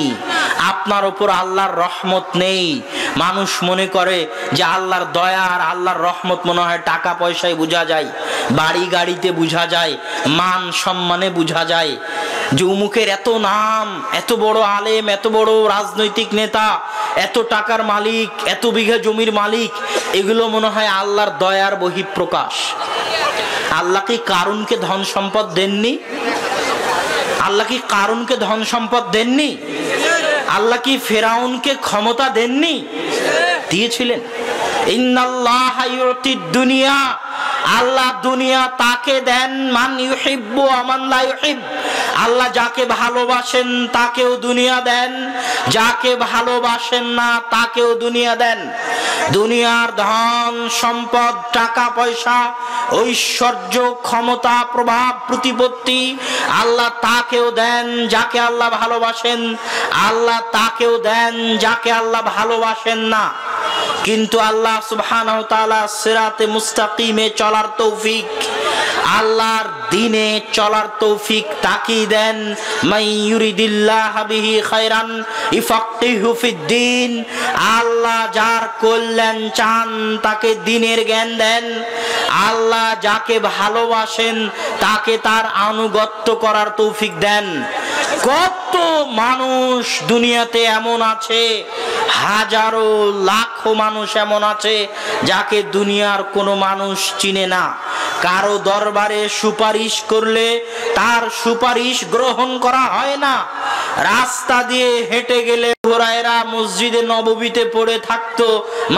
আপনার উপর আল্লাহর রহমত নেই। মানুষ মনে করে যে আল্লাহর দয়া আর আল্লাহর রহমত মনে হয় টাকা পয়সায় বোঝা যায়, বাড়ি গাড়িতে বোঝা যায়, মান সম্মানে বোঝা যায়। যে উমুকের এত নাম, এত বড় আলেম, এত বড় রাজনৈতিক নেতা, এত টাকার মালিক, এত বিঘা জমির মালিক, এগুলো মনে হয় আল্লাহর দয়ার বহিঃপ্রকাশ। আল্লাহ কি কারুনকে ধন সম্পদ দেননি? আল্লাহ কি কারুনকে ধন সম্পদ দেননি? আল্লাহ কি ফেরাউনকে ক্ষমতা দেননি? দিয়েছিলেন। ইন্নাল্লাহা ইউতিদ দুনিয়া, আল্লাহ দুনিয়া তাকে দেন মান ইউহিব্বু ওয়া মান লা ইউহিব। আল্লাহ যাকে ভালোবাসেন তাকেও দুনিয়া দেন, যাকে ভালোবাসেন না তাকেও দুনিয়া দেন। দুনিয়ার ধন সম্পদ, টাকা পয়সা, ঐশ্বর্য, ক্ষমতা, প্রভাব, প্রতিপত্তি আল্লাহ তাকেও দেন যাকে আল্লাহ ভালোবাসেন, আল্লাহ তাকেও দেন যাকে আল্লাহ ভালোবাসেন না। কিন্তু আল্লাহ সুবহানাহু ওয়া তাআলা সিরাতে মুস্তাকিমে চলার তৌফিক, আল্লাহর দ্বীনে চলার তৌফিক তাকেই দেন। মান ইউরিদিল্লাহু বিহি খায়রান ইফাক্কিহু ফিদ্দীন, আল্লাহ যার কল্যাণ চান তাকে দ্বীনের জ্ঞান দেন। আল্লাহ যাকে ভালোবাসেন তাকে তার আনুগত্য করার তৌফিক দেন। কত মানুষ দুনিয়াতে এমন আছে, হাজারো লাখো মানুষ এমন আছে যাকে দুনিয়ার কোনো মানুষ চিনে না। কারো দরবারে সুপারিশ করলে তার সুপারিশ গ্রহণ করা হয় না। রাস্তা দিয়ে হেঁটে গেলে হুরায়রা মসজিদে নববীতে পড়ে থাকতো,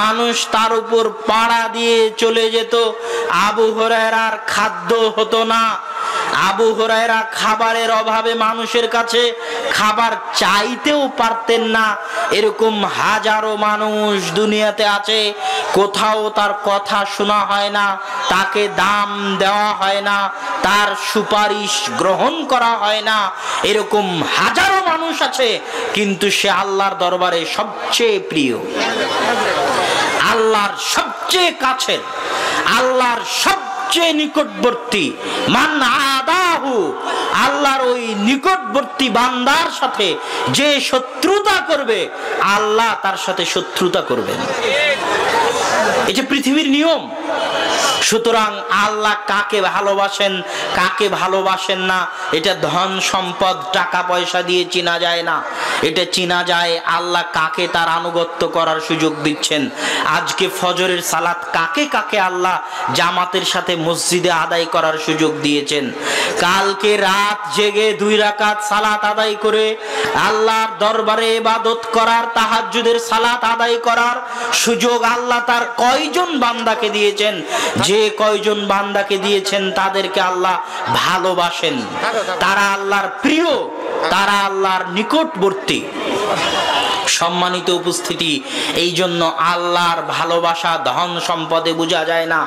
মানুষ তার উপর পাড়া দিয়ে চলে যেত। আবু হুরায়রার খাদ্য হতো না। আবু হুরায়রা খাবারের অভাবে মানুষের কাছে খাবার চাইতেও পারতেন না। এরকম হাজারো মানুষ দুনিয়াতে আছে, কোথাও তার কথা শোনা হয় না, তাকে দাম দেওয়া হয় না, তার সুপারিশ গ্রহণ করা হয় না। এরকম হাজারো মানুষ আছে, কিন্তু সে আল্লাহর দরবারে সবচেয়ে প্রিয়, আল্লাহর সবচেয়ে কাছের, আল্লাহর সবচেয়ে নিকটবর্তী। মান আদাহু, আল্লাহর ওই নিকটবর্তী বান্দার সাথে যে শত্রুতা করবে আল্লাহ তার সাথে শত্রুতা করবেন। এই যে পৃথিবীর নিয়ম। সুতরাং আল্লাহ কাকে ভালোবাসেন কাকে ভালোবাসেন না এটা ধন সম্পদ টাকা পয়সা দিয়ে চেনা যায় না। এটা চেনা যায় আল্লাহ কাকে তার আনুগত্য করার সুযোগ দিচ্ছেন। আজকে ফজরের সালাত কাকে কাকে আল্লাহ জামাতের সাথে মসজিদে আদায় করার সুযোগ দিয়েছেন। কালকে রাত জেগে 2 রাকাত সালাত আদায় করে আল্লাহর দরবারে ইবাদত করার, তাহাজ্জুদের সালাত আদায় করার সুযোগ আল্লাহ তার কয়জন বান্দাকে দিয়েছেন। যে কয়জন বান্দাকে দিয়েছেন তাদেরকে আল্লাহ ভালোবাসেন, তারা আল্লাহর প্রিয়, তারা আল্লাহর নিকটবর্তী। সম্মানিত উপস্থিতি, এই জন্য আল্লাহর ভালোবাসা ধন সম্পদে বোঝা যায় না,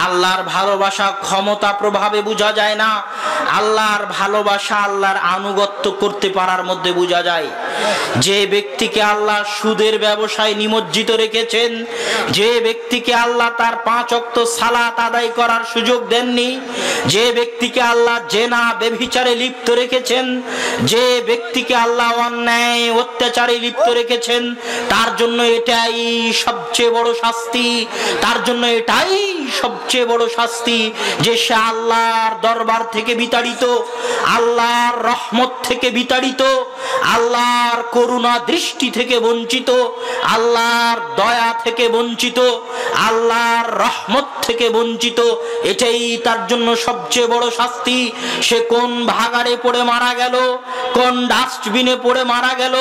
আল্লাহর ভালোবাসা ক্ষমতা প্রভাবে বোঝা যায় না, আল্লাহর ভালোবাসা আল্লাহর আনুগত্য করতে পারার মধ্যে বোঝা যায়। যে ব্যক্তিকে আল্লাহ সুদের ব্যবসায় নিমজ্জিত রেখেছেন, যে ব্যক্তিকে আল্লাহ তার 5 ওয়াক্ত সালাত আদায় করার সুযোগ দেননি, যে ব্যক্তিকে আল্লাহ জেনা ব্যভিচারে লিপ্ত রেখেছেন, যে ব্যক্তিকে আল্লাহ অন্যায় অত্যাচারে লিপ্ত রেখেছেন, তার জন্য এটাই সবচেয়ে বড় শাস্তি, তার জন্য এটাই সবচেয়ে বড় শাস্তি যে সে আল্লাহর দরবার থেকে বিতাড়িত, আল্লাহর রহমত থেকে বিতাড়িত, আল্লাহর করুণা দৃষ্টি থেকে বঞ্চিত, আল্লাহর দয়া থেকে বঞ্চিত, আল্লাহর রহমত থেকে বঞ্চিত, এটাই তার জন্য সবচেয়ে বড় শাস্তি। সে কোন ভাগাড়ে পড়ে মারা গেল, কোন ডাস্টবিনে পড়ে মারা গেল,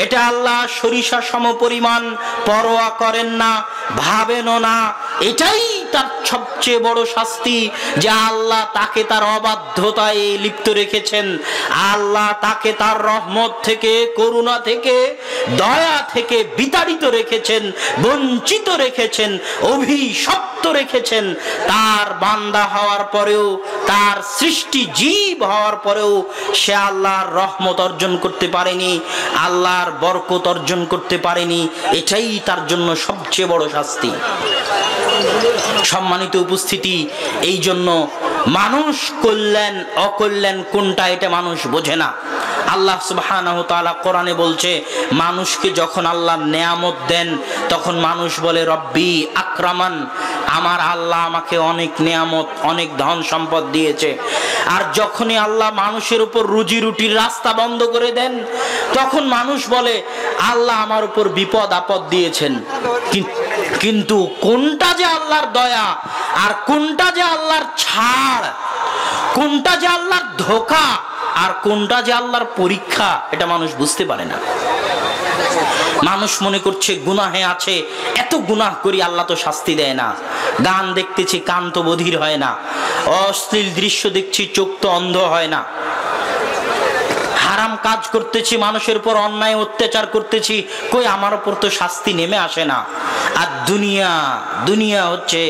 এটা আল্লাহ সরিষা সমপরিমাণ পরোয়া করেন না, ভাবেনও না। এটাই তার সবচেয়ে বড় শাস্তি যে আল্লাহ তাকে তার অবাধ্যতায় লিপ্ত রেখেছেন, আল্লাহ তাকে তার রহমত থেকে, করুণা থেকে, দয়া থেকে বিতাড়িত রেখেছেন, বঞ্চিত রেখেছেন, অভিশপ্ত রেখেছেন। তার বান্দা হওয়ার পরেও, তার সৃষ্টি জীব হওয়ার পরেও সে আল্লাহর রহমত অর্জন করতে পারেনি, আল্লাহর বরকত অর্জন করতে পারেনি। এটাই তার জন্য সবচেয়ে বড় শাস্তি। সম্মানিত উপস্থিতি, এই জন্য মানুষ কল্যাণ অকল্যাণ কোনটা এটা মানুষ বোঝে না। আল্লাহ সুবহানাহু ওয়া তাআলা কোরআনে বলছে, মানুষকে যখন আল্লাহ নেয়ামত দেন তখন মানুষ বলে রব্বি আকরামান, আমার আল্লাহ আমাকে অনেক নেয়ামত, অনেক ধন সম্পদ দিয়েছে। আর যখনই আল্লাহ মানুষের উপর রুজি রুটির রাস্তা বন্ধ করে দেন তখন মানুষ বলে আল্লাহ আমার উপর বিপদ আপদ দিয়েছেন। কিন্তু কোনটা যে আল্লাহর দয়া আর কোনটা যে আল্লাহর ছাড়, কোনটা যে আল্লাহর ধোঁকা আর কোনটা যে আল্লাহর পরীক্ষা, এটা মানুষ বুঝতে পারে না। মানুষ মনে করছে গুনাহে আছে, এত গুনাহ করি আল্লাহ তো শাস্তি দেয় না। গান দেখতেছি, কান তো বধির হয় না। অশ্লীল দৃশ্য দেখছি, চোখ তো অন্ধ হয় না। হারাম কাজ করতেছি, মানুষের উপর অন্যায় অত্যাচার করতেছি, কই আমার উপর তো শাস্তি নেমে আসে না। আর দুনিয়া হচ্ছে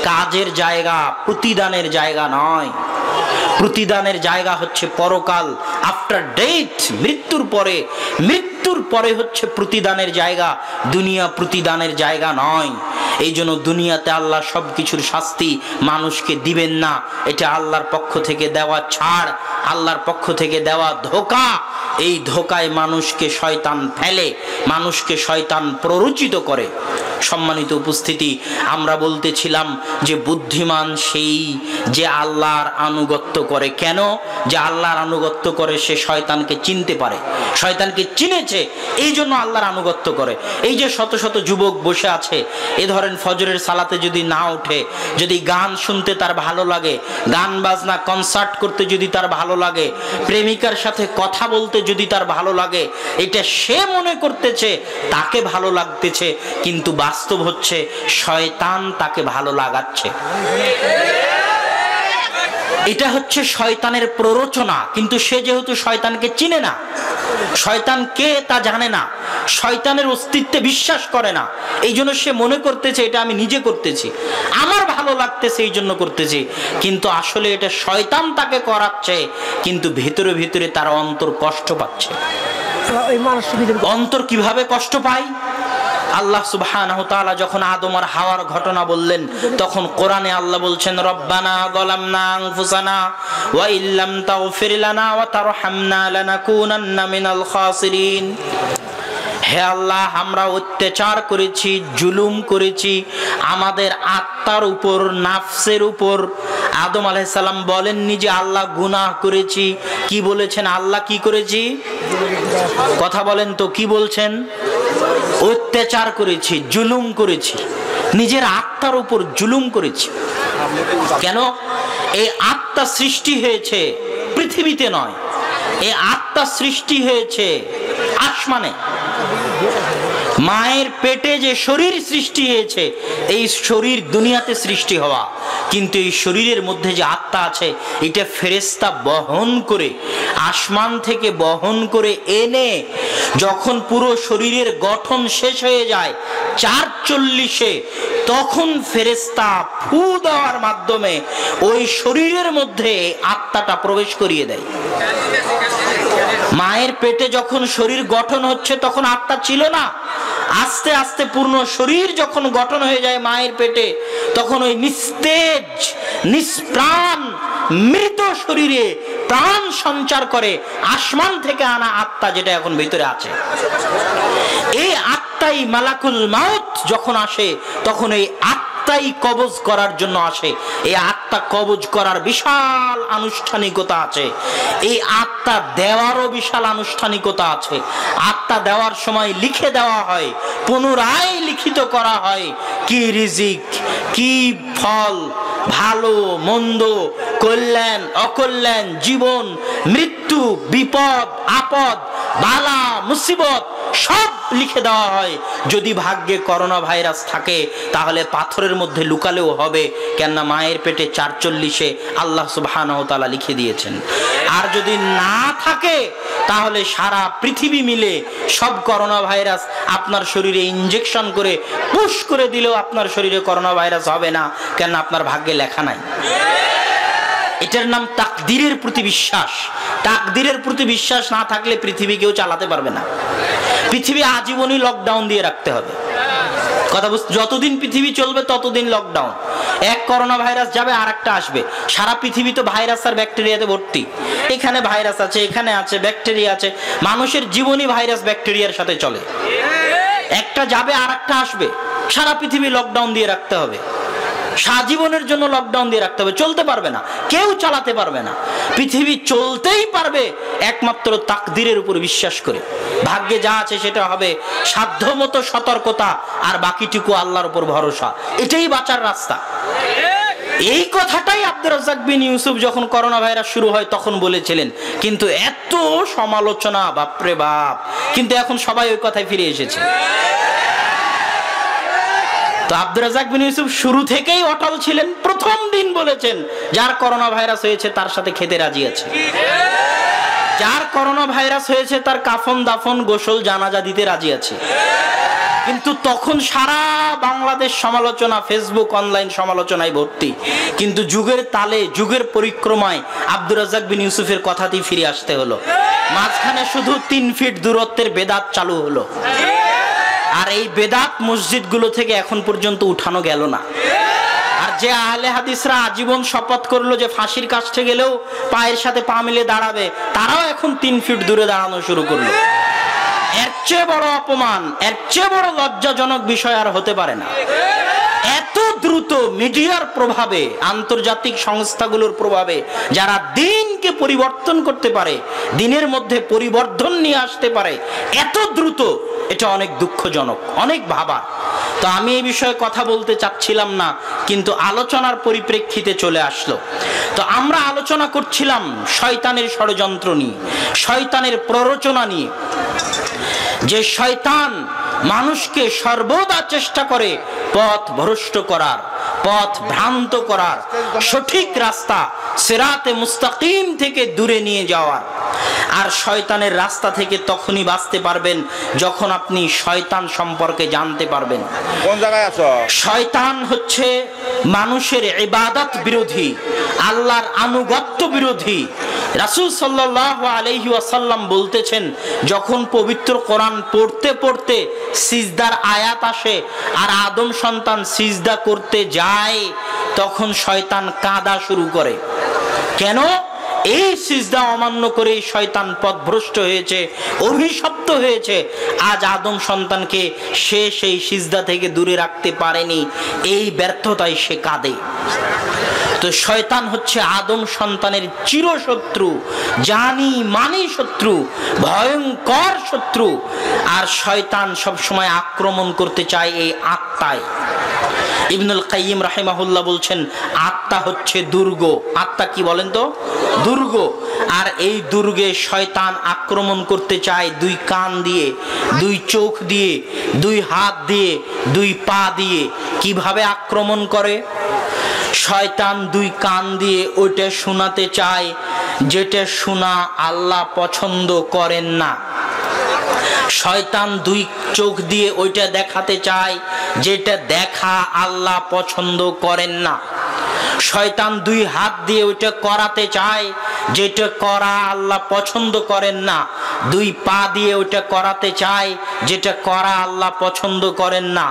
কাজের জায়গা, প্রতিদানের জায়গা নয়। প্রতিদানের জায়গা হচ্ছে পরকাল, আফটার ডেথ, মৃত্যুর পরে হচ্ছে প্রতিদানের জায়গা। দুনিয়া প্রতিদানের জায়গা নয়। এই জন্য দুনিয়াতে আল্লাহ সবকিছুর শাস্তি মানুষকে দিবেন না। এটা আল্লাহর পক্ষ থেকে দেওয়া ছাড়, আল্লাহর পক্ষ থেকে দেওয়া ধোঁকা। এই ধোঁকায় মানুষকে শয়তান ফেলে, মানুষকে শয়তান প্ররোচিত করে। সম্মানিত উপস্থিতি, আমরা বলতেছিলাম যে বুদ্ধিমান সেই যে আল্লাহর আনুগত্য করে। কেন? যে আল্লাহর আনুগত্য করে সে শয়তানকে চিনতে পারে, শয়তানকে চিনেছে, এই জন্য আল্লাহর আনুগত্য করে। এই যে শত শত যুবক বসে আছে, এ ধরেন ফজরের সালাতে যদি না উঠে, যদি গান শুনতে তার ভালো লাগে, গান বাজনা কনসার্ট করতে যদি তার ভালো লাগে, প্রেমিকার সাথে কথা বলতে যদি তার ভালো লাগে, এটা সে মনে করতেছে তাকে ভালো লাগতেছে, কিন্তু বাস্তব হচ্ছে শয়তান তাকে ভালো লাগাচ্ছে। এটা হচ্ছে শয়তানের প্ররোচনা। কিন্তু সে যেহেতু শয়তানকে চিনে না, শয়তান কে তা জানে না, শয়তানের অস্তিত্বে বিশ্বাস করে না, এই জন্য সে মনে করতেছে এটা আমি নিজে করতেছি, আমার ভালো লাগতেছে এই জন্য করতেছি। কিন্তু আসলে এটা শয়তান তাকে করাচ্ছে, কিন্তু ভেতরে ভেতরে তার অন্তর কষ্ট পাচ্ছে। অন্তর কিভাবে কষ্ট পায়? আল্লাহ সুবহানাহু ওয়া তাআলা যখন আদম আর হাওয়ার ঘটনা বললেন, তখন কোরআনে আল্লাহ বলছেন রব্বানা যালামনা আনফুসানা ওয়া ইল্লাম তাগফির লানা ওয়া তারহামনা লানাকুনান্না মিনাল খাসিরিন। হে আল্লাহ, আমরা অত্যাচার করেছি, জুলুম করেছি আমাদের আত্মার উপর, নাফসের উপর। আদম আলাইহিস সালাম বলেননি যে আল্লাহ গুনাহ করেছি। কি বলেছেন? আল্লাহ কি করেছি? কথা বলেন তো, কি বলছেন? অত্যাচার করেছি, জুলুম করেছি, নিজের আত্মার উপর জুলুম করেছি। কেন? এই আত্মা সৃষ্টি হয়েছে পৃথিবীতে নয়, এই আত্মা সৃষ্টি হয়েছে আসমানে। মায়ের পেটে যে শরীর সৃষ্টি হয়েছে, এই শরীর দুনিয়াতে সৃষ্টি হওয়া, কিন্তু এই শরীরের মধ্যে যে আত্মা আছে, এটা ফেরেশতা বহন করে, আসমান থেকে বহন করে এনে যখন পুরো শরীরের গঠন শেষ হয়ে যায় ৪৪-এ, তখন ফেরেশতা ফু দেওয়ার মাধ্যমে ওই শরীরের মধ্যে আত্মাটা প্রবেশ করিয়ে দেয়। মায়ের পেটে যখন শরীর গঠন হচ্ছে তখন আত্মা ছিল না। আস্তে আস্তে পূর্ণ শরীর যখন গঠন হয়ে যায় মায়ের পেটে, তখন ওই নিস্তেজ, নিষ্প্রাণ, মৃত শরীরে প্রাণ সঞ্চার করে আসমান থেকে আনা আত্মা, যেটা এখন ভিতরে আছে। এই আত্মাই মালাকুল মাউত যখন আসে, তখন এই আত্মা আত্মাই কবজ করার জন্য আসে। এই আত্মা কবজ করার বিশাল আনুষ্ঠানিকতা আছে, এই আত্মা দেওয়ারও বিশাল আনুষ্ঠানিকতা আছে। আত্মা দেওয়ার সময় লিখে দেওয়া হয়, পুনরায় লিখিত করা হয় কি রিজিক, কি ফল, ভালো মন্দ, কল্যাণ অকল্যাণ, জীবন মৃত্যু, বিপদ আপদ, বালা মুসিবত সব লিখে দেওয়া হয়। যদি ভাগ্যে করোনা ভাইরাস থাকে তাহলে পাথরের মধ্যে লুকালেও হবে, কেননা মায়ের পেটে ৪৪-এ আল্লাহ সুবহানাহু ওয়া তাআলা লিখে দিয়েছেন। আর যদি না থাকে তাহলে সারা পৃথিবী মিলে সব করোনা ভাইরাস আপনার শরীরে ইনজেকশন করে পুশ করে দিলেও আপনার শরীরে করোনা ভাইরাস হবে না, কেননা আপনার ভাগ্যে লেখা নাই। এটার নাম তাকদীরের প্রতি বিশ্বাস। তাকদীরের প্রতি বিশ্বাস না থাকলে পৃথিবী কেউ চালাতে পারবে না। পৃথিবী আজীবনই লকডাউন দিয়ে রাখতে হবে। কথা বুঝ, যতদিন পৃথিবী চলবে ততদিন লকডাউন। এক করোনা ভাইরাস যাবে আর একটা আসবে। সারা পৃথিবী তো ভাইরাস আর ব্যাকটেরিয়াতে ভর্তি। এখানে ভাইরাস আছে, এখানে আছে, ব্যাকটেরিয়া আছে। মানুষের জীবনই ভাইরাস ব্যাকটেরিয়ার সাথে চলে। একটা যাবে আর একটা আসবে। সারা পৃথিবী লকডাউন দিয়ে রাখতে হবে, সারাজীবনের জন্য লকডাউন দিয়ে রাখতে হবে। চলতে পারবে না, কেউ চালাতে পারবে না। পৃথিবী চলতেই পারবে একমাত্র তাকদীরের উপর বিশ্বাস করে। ভাগ্যে যা আছে সেটা হবে, সাধ্যমতো সতর্কতা, আর বাকিটুকু আল্লাহর উপর ভরসা। এটাই বাঁচার রাস্তা। এই কথাটাই আব্দুর রাজ্জাক বিন ইউসুফ যখন করোনা ভাইরাস শুরু হয় তখন বলেছিলেন। কিন্তু এত সমালোচনা, বাপরে বাপ! কিন্তু এখন সবাই ওই কথায় ফিরে এসেছে। তো আব্দুর রাজ্জাক বিন ইউসুফ শুরু থেকেই অটল ছিলেন। প্রথম দিন বলেছেন যার করোনা ভাইরাস হয়েছে তার সাথে খেতে রাজি আছে, যার করোনা ভাইরাস হয়েছে তার কাফন দাফন গোসল জানাজা দিতে রাজি আছে। কিন্তু তখন সারা বাংলাদেশ সমালোচনা, ফেসবুক অনলাইন সমালোচনায় ভর্তি। কিন্তু যুগের তালে, যুগের পরিক্রমায় আব্দুর রাজ্জাক বিন ইউসুফের কথাতেই ফিরে আসতে হলো। মাঝখানে শুধু ৩ ফিট দূরত্বের বেদাত চালু হলো, আর এই বেদাত মসজিদগুলো থেকে এখন পর্যন্ত উঠানো গেল না। আর যে আহলে হাদিসরা আজীবন শপথ করলো যে ফাঁসির কাছে গেলেও পায়ের সাথে পা মিলে দাঁড়াবে, তারাও এখন ৩ ফিট দূরে দাঁড়ানো শুরু করলো। এর চেয়ে বড় অপমান, এর চেয়ে বড় লজ্জাজনক বিষয় আর হতে পারে না। এত দ্রুত মিডিয়ার প্রভাবে, আন্তর্জাতিক সংস্থাগুলোর প্রভাবে যারা দিনকে পরিবর্তন করতে পারে, দিনের মধ্যে পরিবর্তন নিয়ে আসতে পারে এত দ্রুত, এটা অনেক দুঃখজনক, অনেক ভাবা। তো আমি এই বিষয়ে কথা বলতে চাচ্ছিলাম না, কিন্তু আলোচনার পরিপ্রেক্ষিতে চলে আসলো। তো আমরা আলোচনা করছিলাম শয়তানের ষড়যন্ত্র নিয়ে, শয়তানের প্ররোচনা নিয়ে। যে শয়তান মানুষকে সর্বদা চেষ্টা করে পথ ভ্রষ্ট করার, পথ ভ্রান্ত করার, সঠিক রাস্তা সিরাতে মুস্তাকিম থেকে দূরে নিয়ে যাওয়ার। আর শয়তানের রাস্তা থেকে তখনই বাঁচতে পারবেন যখন আপনি শয়তান সম্পর্কে জানতে পারবেন। কোন জায়গায় আছো? শয়তান হচ্ছে মানুষের ইবাদত বিরোধী, আল্লাহর আনুগত্য বিরোধী। রাসূল সাল্লাল্লাহু আলাইহি ওয়াসাল্লাম বলতেছেন, যখন পবিত্র কোরআন পড়তে পড়তে সিজদার আয়াত আসে আর আদম সন্তান সিজদা করতে যায়, তখন শয়তান কাঁদা শুরু করে। কেন? এই সিজদা অমান্য করে শয়তান পথভ্রষ্ট হয়েছে, অভিশপ্ত হয়েছে। আজ আদম সন্তানকে সে সেই সিজদা থেকে দূরে রাখতে পারেনি, এই ব্যর্থতায় সে কাঁদে। তো শয়তান হচ্ছে আদম সন্তানের চিরশত্রু, জানি মানি শত্রু, ভয়ঙ্কর শত্রু। আর শয়তান সবসময় আক্রমণ করতে চায় এই আত্মায়। ইবনুল কাইয়িম রাহিমাহুল্লাহ বলছেন, আত্মা হচ্ছে দুর্গ। আত্মা কি বলেন তো? দুর্গ। আর এই দুর্গে শয়তান আক্রমণ করতে চায় 2 কান দিয়ে, 2 চোখ দিয়ে, 2 হাত দিয়ে, 2 পা দিয়ে। কিভাবে আক্রমণ করে? শয়তান 2 কান দিয়ে ওইটা শোনাতে চায় যেটা শোনা আল্লাহ পছন্দ করেন না। শয়তান 2 চোখ দিয়ে ওইটা দেখাতে চায় যেটা দেখা আল্লাহ পছন্দ করেন না। শয়তান 2 হাত দিয়ে ওইটা করাতে চায় যেটা করা আল্লাহ পছন্দ করেন না। দুই পা দিয়ে ওইটা করাতে চায় যেটা করা আল্লাহ পছন্দ করেন না।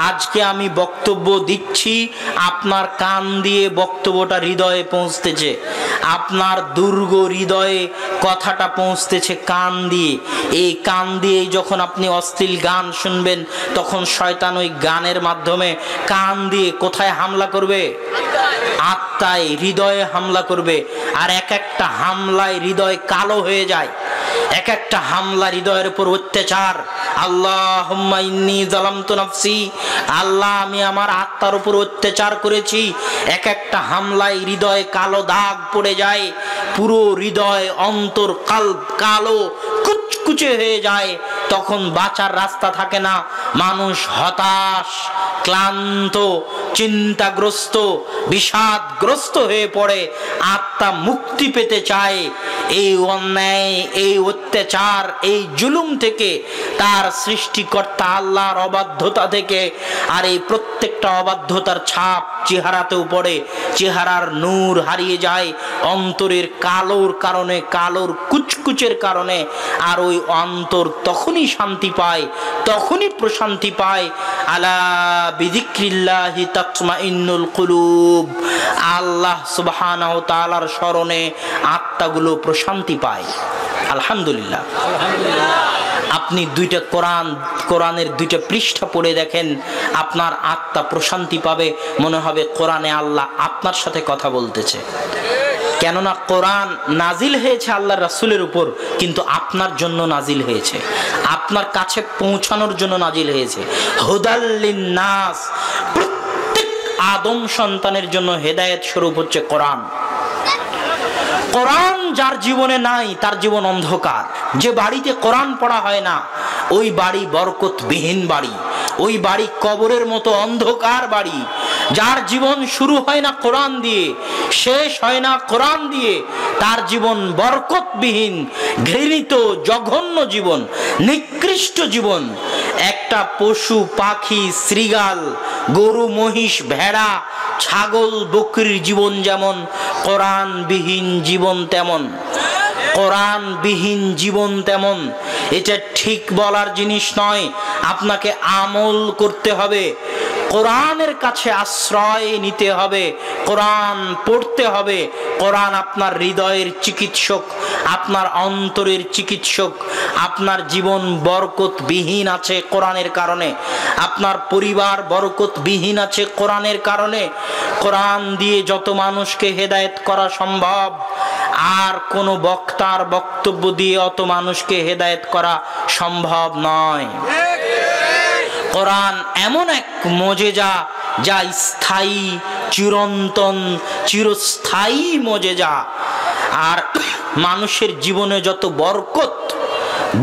আজকে আমি বক্তব্য দিচ্ছি, আপনার কান দিয়ে বক্তব্যটা হৃদয়ে পৌঁছতেছে, আপনার দুর্গ হৃদয়ে কথাটা পৌঁছতেছে কান দিয়ে। এই কান দিয়ে যখন আপনি অশ্লীল গান শুনবেন, তখন শয়তান ওই গানের মাধ্যমে কান দিয়ে কোথায় হামলা করবে? আত্মায়, হৃদয়ে হামলা করবে। আর এক একটা হামলায় হৃদয় কালো হয়ে যায়, এক একটা হামলা হৃদয়ের উপর অত্যাচার। আল্লাহুম্মা ইন্নী যালামতু নাফসি, আল্লাহ আমি আমার আত্মার উপর অত্যাচার করেছি। এক একটা হামলায় হৃদয়ে কালো দাগ পড়ে যায়, পুরো হৃদয় অন্তর কালো কুচকুচে হয়ে যায়। তখন বাঁচার রাস্তা থাকে না, মানুষ হতাশ, ক্লান্ত, চিন্তাগ্রস্ত, বিষাদগ্রস্ত হয়ে পড়ে, আত্মা মুক্তি পেতে চায় এই অন্যায়, এই অত্যাচার, এই জুলুম থেকে, তার সৃষ্টিকর্তা আল্লাহর অবাধ্যতা থেকে। আর এই প্রত্যেকটা অবাধ্যতার ছাপ চেহারাতেও পড়ে, চেহারার নূর হারিয়ে যায় অন্তরের কালোর কারণে, কালোর কুচকুচের কারণে। আর ওই অন্তর তখনই শান্তি পায়, তখনই প্রশান্তি পায়। আলা বিযিক্রিল্লাহি তাতমাইন্নুল কুলুব, আল্লাহ সুবহানাহু ওয়া তাআলার স্মরণে আত্মাগুলো প্রশান্তি পায়। আলহামদুলিল্লাহ। আপনি দুইটা কোরআনের দুইটা পৃষ্ঠা পড়ে দেখেন, আপনার আত্মা প্রশান্তি পাবে, মনে হবে কোরআনে আল্লাহ আপনার সাথে কথা বলতেছে। কেননা কোরআন নাজিল হয়েছে আল্লাহর রাসূলের উপর, কিন্তু আপনার জন্য নাজিল হয়েছে, আপনার কাছে পৌঁছানোর জন্য নাজিল হয়েছে। হুদাল লিন্নাস, প্রত্যেক আদম সন্তানের জন্য হেদায়েত স্বরূপ হচ্ছে কোরআন। কোরআন যার জীবনে নাই তার জীবন অন্ধকার। যে বাড়িতে কোরআন পড়া হয় না ওই বাড়ি বরকতবিহীন বাড়ি, ওই বাড়ি কবরের মতো অন্ধকার বাড়ি। যার জীবন শুরু হয় না কোরআন দিয়ে, শেষ হয় না কোরআন দিয়ে, তার জীবন বরকতবিহীন, ঘৃণিত, জঘন্য জীবন, নিকৃষ্ট জীবন। একটা পশু পাখি, শৃগাল, গরু মহিষ, ভেড়া, ছাগল, বকরির জীবন যেমন, কোরআনবিহীন জীবন তেমন। কোরআনবিহীন জীবন তেমন। এটা ঠিক বলার জিনিস নয়, আপনাকে আমল করতে হবে, কোরআনের কাছে আশ্রয় নিতে হবে, কোরআন পড়তে হবে। কোরআন আপনার হৃদয়ের চিকিৎসক, আপনার অন্তরের চিকিৎসক। আপনার জীবন বরকতবিহীন আছে কোরআনের কারণে, আপনার পরিবার বরকতবিহীন আছে কোরআনের কারণে। কোরআন দিয়ে যত মানুষকে হেদায়েত করা সম্ভব, আর কোন বক্তার বক্তব্য দিয়ে অত মানুষকে হেদায়েত করা সম্ভব নয়। কোরআন এমন এক মুজিজা, যা স্থায়ী, চিরন্তন, চিরস্থায়ী মুজিজা। আর মানুষের জীবনে যত বরকত,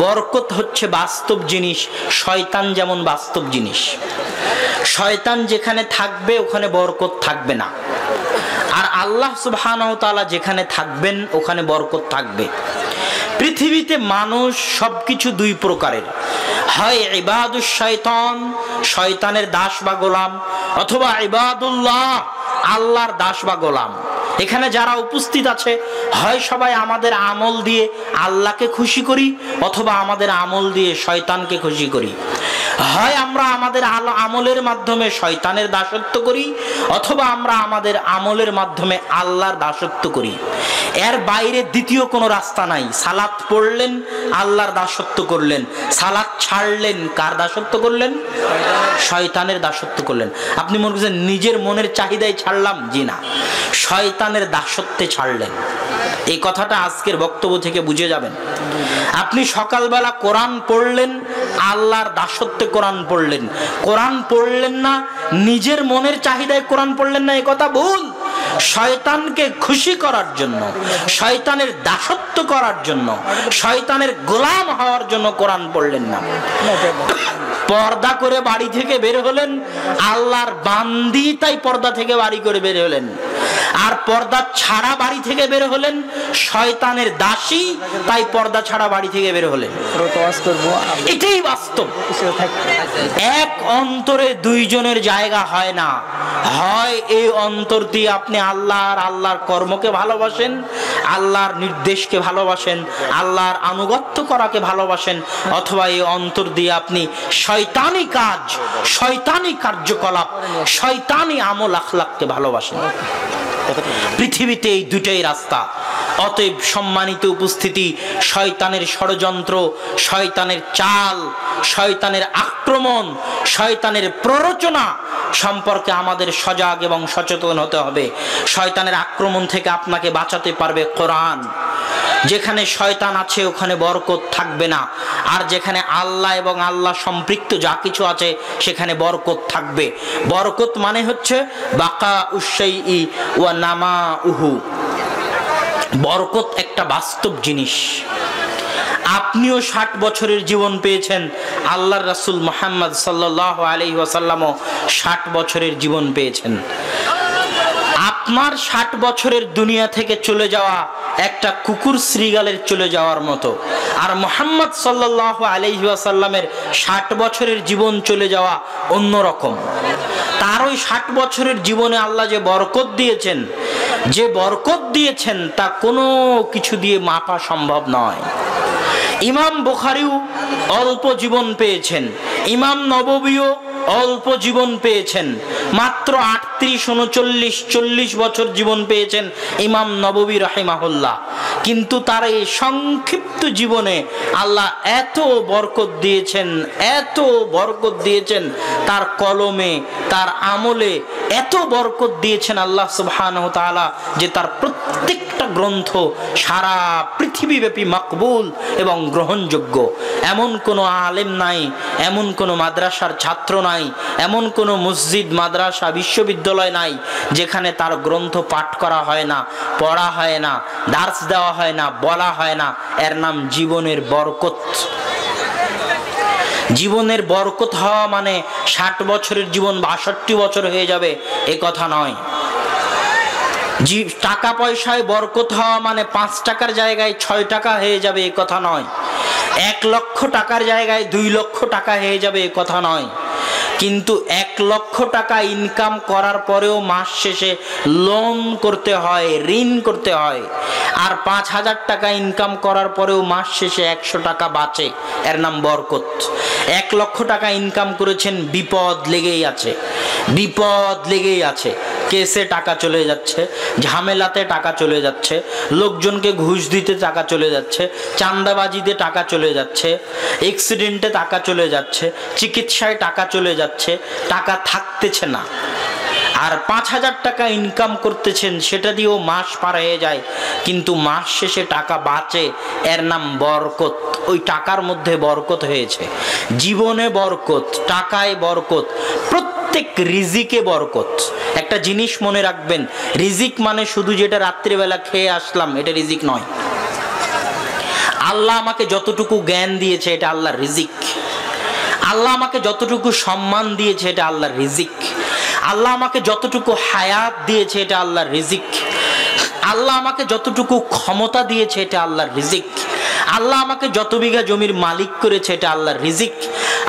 বরকত হচ্ছে বাস্তব জিনিস। শয়তান যেমন বাস্তব জিনিস, শয়তান যেখানে থাকবে ওখানে বরকত থাকবে না, আর আল্লাহ সুবহানাহু ওয়া তাআলা যেখানে থাকবেন ওখানে বরকত থাকবে। পৃথিবীতে মানুষ সবকিছু দুই প্রকারের, হয় ইবাদুশ শয়তান, শয়তানের দাস বা গোলাম, অথবা ইবাদুল্লাহ, আল্লাহর দাস বা গোলাম। এখানে যারা উপস্থিত আছে, হয় সবাই আমাদের আমল দিয়ে আল্লাহকে খুশি করি, অথবা আমাদের আমল দিয়ে শয়তানকে খুশি করি। হয় আমরা আমাদের আমলের মাধ্যমে শয়তানের দাসত্ব করি, অথবা আমরা আমাদের আমলের মাধ্যমে আল্লাহর দাসত্ব করি। এর বাইরে দ্বিতীয় কোনো রাস্তা নাই। সালাত পড়লেন, আল্লাহর দাসত্ব করলেন। সালাত ছাড়লেন, কার দাসত্ব করলেন? শয়তানের দাসত্ব করলেন। আপনি মনে করছেন নিজের মনের চাহিদাই ছাড়লাম? জি না, শয়তানের দাসত্বে ছাড়লেন। এই কথাটা আজকের বক্তব্য থেকে বুঝে যাবেন। আপনি সকালবেলা কোরআন পড়লেন, আল্লাহর দাসত্বে কোরআন পড়লেন। কোরআন পড়লেন না, নিজের মনের চাহিদায় কোরআন পড়লেন না, এ কথা ভুল। শয়তানকে খুশি করার জন্য, শয়তানের দাসত্ব করার জন্য, শয়তানের গোলাম হওয়ার জন্য কোরআন পড়লেন না। পর্দা করে বাড়ি থেকে বের হলেন, আল্লাহর বান্দি তাই পর্দা থেকে বাড়ি করে বের হলেন। আর পর্দা ছাড়া বাড়ি থেকে বের হলেন শয়তানের দাসী, তাই পর্দা ছাড়া বাড়ি থেকে বের হলেন। এটাই বাস্তব। এক অন্তরে দুইজনের জায়গা হয় না। হয় এই অন্তর দিয়ে আপনি আল্লাহ আর আল্লাহর কর্মকে ভালোবাসেন, আল্লাহর নির্দেশকে ভালোবাসেন, আল্লাহর আনুগত্য করাকে ভালোবাসেন, অথবা এই অন্তর দিয়ে আপনি শয়তানি কাজ, শয়তানি কার্যকলাপ, শয়তানি আমল আখলাককে ভালোবাসেন। পৃথিবীতে এই দুটাই রাস্তা। অতএব সম্মানিত উপস্থিতি, শয়তানের ষড়যন্ত্র, শয়তানের চাল, শয়তানের আক্রমণ, শয়তানের প্ররোচনা সম্পর্কে আমাদের সজাগ এবং সচেতন হতে হবে। শয়তানের আক্রমণ থেকে আপনাকে বাঁচাতে পারবে কোরআন। যেখানে শয়তান আছে ওখানে বরকত থাকবে না, আর যেখানে আল্লাহ এবং আল্লাহ সম্পৃক্ত যা কিছু আছে সেখানে বরকত থাকবে। বরকত মানে হচ্ছে বাকা উশাইই ওয়া নামা উহু। বরকত একটা বাস্তব জিনিস। আপনিও 60 বছরের জীবন পেয়েছেন, আল্লাহর রাসূল মুহাম্মদ সাল্লাল্লাহু আলাইহি ওয়াসাল্লামও 60 বছরের জীবন পেয়েছেন। আপনার 60 বছরের দুনিয়া থেকে চলে যাওয়া একটা কুকুর শ্রীগালের চলে যাওয়ার মতো, আর মুহাম্মদ সাল্লাল্লাহু আলাইহি ওয়াসাল্লামের 60 বছরের জীবন চলে যাওয়া অন্যরকম। তার ওই 60 বছরের জীবনে আল্লাহ যে বরকত দিয়েছেন, যে বরকত দিয়েছেন তা কোনো কিছু দিয়ে মাপা সম্ভব নয়। ইমাম বুখারীও অল্প জীবন পেয়েছেন, ইমাম নববীও অল্প জীবন পেয়েছেন, মাত্র 38-39-40 বছর জীবন পেয়েছেন ইমাম নববী রাহিমাহুল্লাহ। কিন্তু তার এই সংক্ষিপ্ত জীবনে আল্লাহ এত বরকত দিয়েছেন, এত বরকত দিয়েছেন, তার কলমে, তার আমলে এত বরকত দিয়েছেন আল্লাহ সুবহানাহু ওয়া তাআলা, যে তার প্রত্যেকটা গ্রন্থ সারা পৃথিবীব্যাপী মকবুল এবং গ্রহণযোগ্য। এমন কোনো আলেম নাই, এমন কোনো মাদ্রাসার ছাত্র নাই, এমন কোনো মসজিদ, মাদ্রাসা, বিশ্ববিদ্যালয় নাই যেখানে তার গ্রন্থ পাঠ করা হয় না, পড়া হয় না, দার্স দেওয়া হয় না, বলা হয় না। এর নাম জীবনের বরকত। জীবনের বরকত হওয়া মানে 60 বছরের জীবন 62 বছর হয়ে যাবে এ কথা নয়। টাকা পয়সায় বরকত হওয়া মানে 5 টাকার জায়গায় 6 টাকা হয়ে যাবে এ কথা নয়। 1 লক্ষ টাকার জায়গায় 2 লক্ষ টাকা হয়ে যাবে এ কথা নয়। কিন্তু 1 লক্ষ টাকা ইনকাম করার পরেও মাস শেষে লোন করতে হয়, ঋণ করতে হয়, আর 5000 টাকা ইনকাম করার পরেও মাস শেষে 100 টাকা বাঁচে, এর নাম বরকত। 1 লক্ষ টাকা ইনকাম করেছেন, বিপদ লেগেই আছে, বিপদ লেগেই আছে। কেসে টাকা চলে যাচ্ছে, ঝামেলাতে টাকা চলে যাচ্ছে, লোকজনকে ঘুষ দিতে টাকা চলে যাচ্ছে, চাঁদাবাজিতে টাকা চলে যাচ্ছে, অ্যাক্সিডেন্টে টাকা চলে যাচ্ছে, চিকিৎসায় টাকা চলে যাচ্ছে, টাকা থাকতেছে না। আর 5000 টাকা ইনকাম করতেছেন, সেটা দিয়েও মাস পার হয়ে যায়, কিন্তু মাস শেষে টাকা বাঁচে, এর নাম বরকত। ওই টাকার মধ্যে বরকত হয়েছে। জীবনে বরকত, টাকায় বরকত, প্রত্যেক রিজিকে বরকত। একটা জিনিস মনে রাখবেন, রিজিক মানে শুধু যেটা রাত্রিবেলা খেয়ে আসলাম এটা রিজিক নয়। আল্লাহ আমাকে যতটুকু জ্ঞান দিয়েছে এটা আল্লাহর রিজিক। আল্লাহ আমাকে যতটুকু সম্মান দিয়েছে এটা আল্লাহর রিজিক। আল্লাহ আমাকে যতটুকু হায়াত দিয়েছে এটা আল্লাহর রিজিক। আল্লাহ আমাকে যতটুকু ক্ষমতা দিয়েছে এটা আল্লাহর রিজিক। আল্লাহ আমাকে যত বিঘা জমির মালিক করেছে এটা আল্লাহর রিজিক।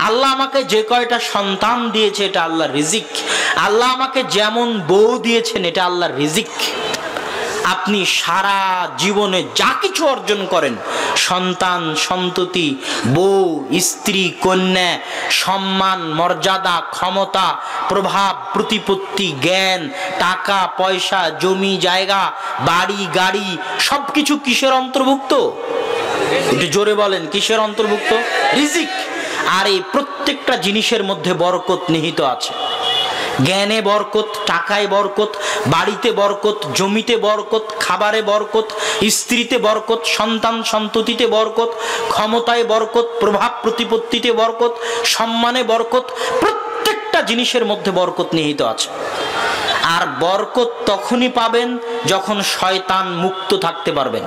আল্লাহ আমাকে যে কয়টা সন্তান দিয়েছে এটা আল্লাহর রিজিক। আল্লাহ আমাকে যেমন বউ দিয়েছেন এটা আল্লাহর রিজিক। আপনি সারা জীবনে যা কিছু অর্জন করেন, সন্তান, সন্ততি, বউ, স্ত্রী, কন্যা, সম্মান, মর্যাদা, ক্ষমতা, প্রভাব, প্রতিপত্তি, জ্ঞান, টাকা পয়সা, জমি জায়গা, বাড়ি গাড়ি, সবকিছু কিসের অন্তর্ভুক্ত? একটু জোরে বলেন, কিসের অন্তর্ভুক্ত? রিজিক। আর এই প্রত্যেকটা জিনিসের মধ্যে বরকত নিহিত আছে। জ্ঞানে বরকত, টাকায় বরকত, বাড়িতে বরকত, জমিতে বরকত, খাবারে বরকত, স্ত্রীতে বরকত, সন্তান সন্ততিতে বরকত, ক্ষমতায় বরকত, প্রভাব প্রতিপত্তিতে বরকত, সম্মানে বরকত, প্রত্যেকটা জিনিসের মধ্যে বরকত নিহিত আছে। আর বরকত তখনই পাবেন যখন শয়তান মুক্ত থাকতে পারবেন।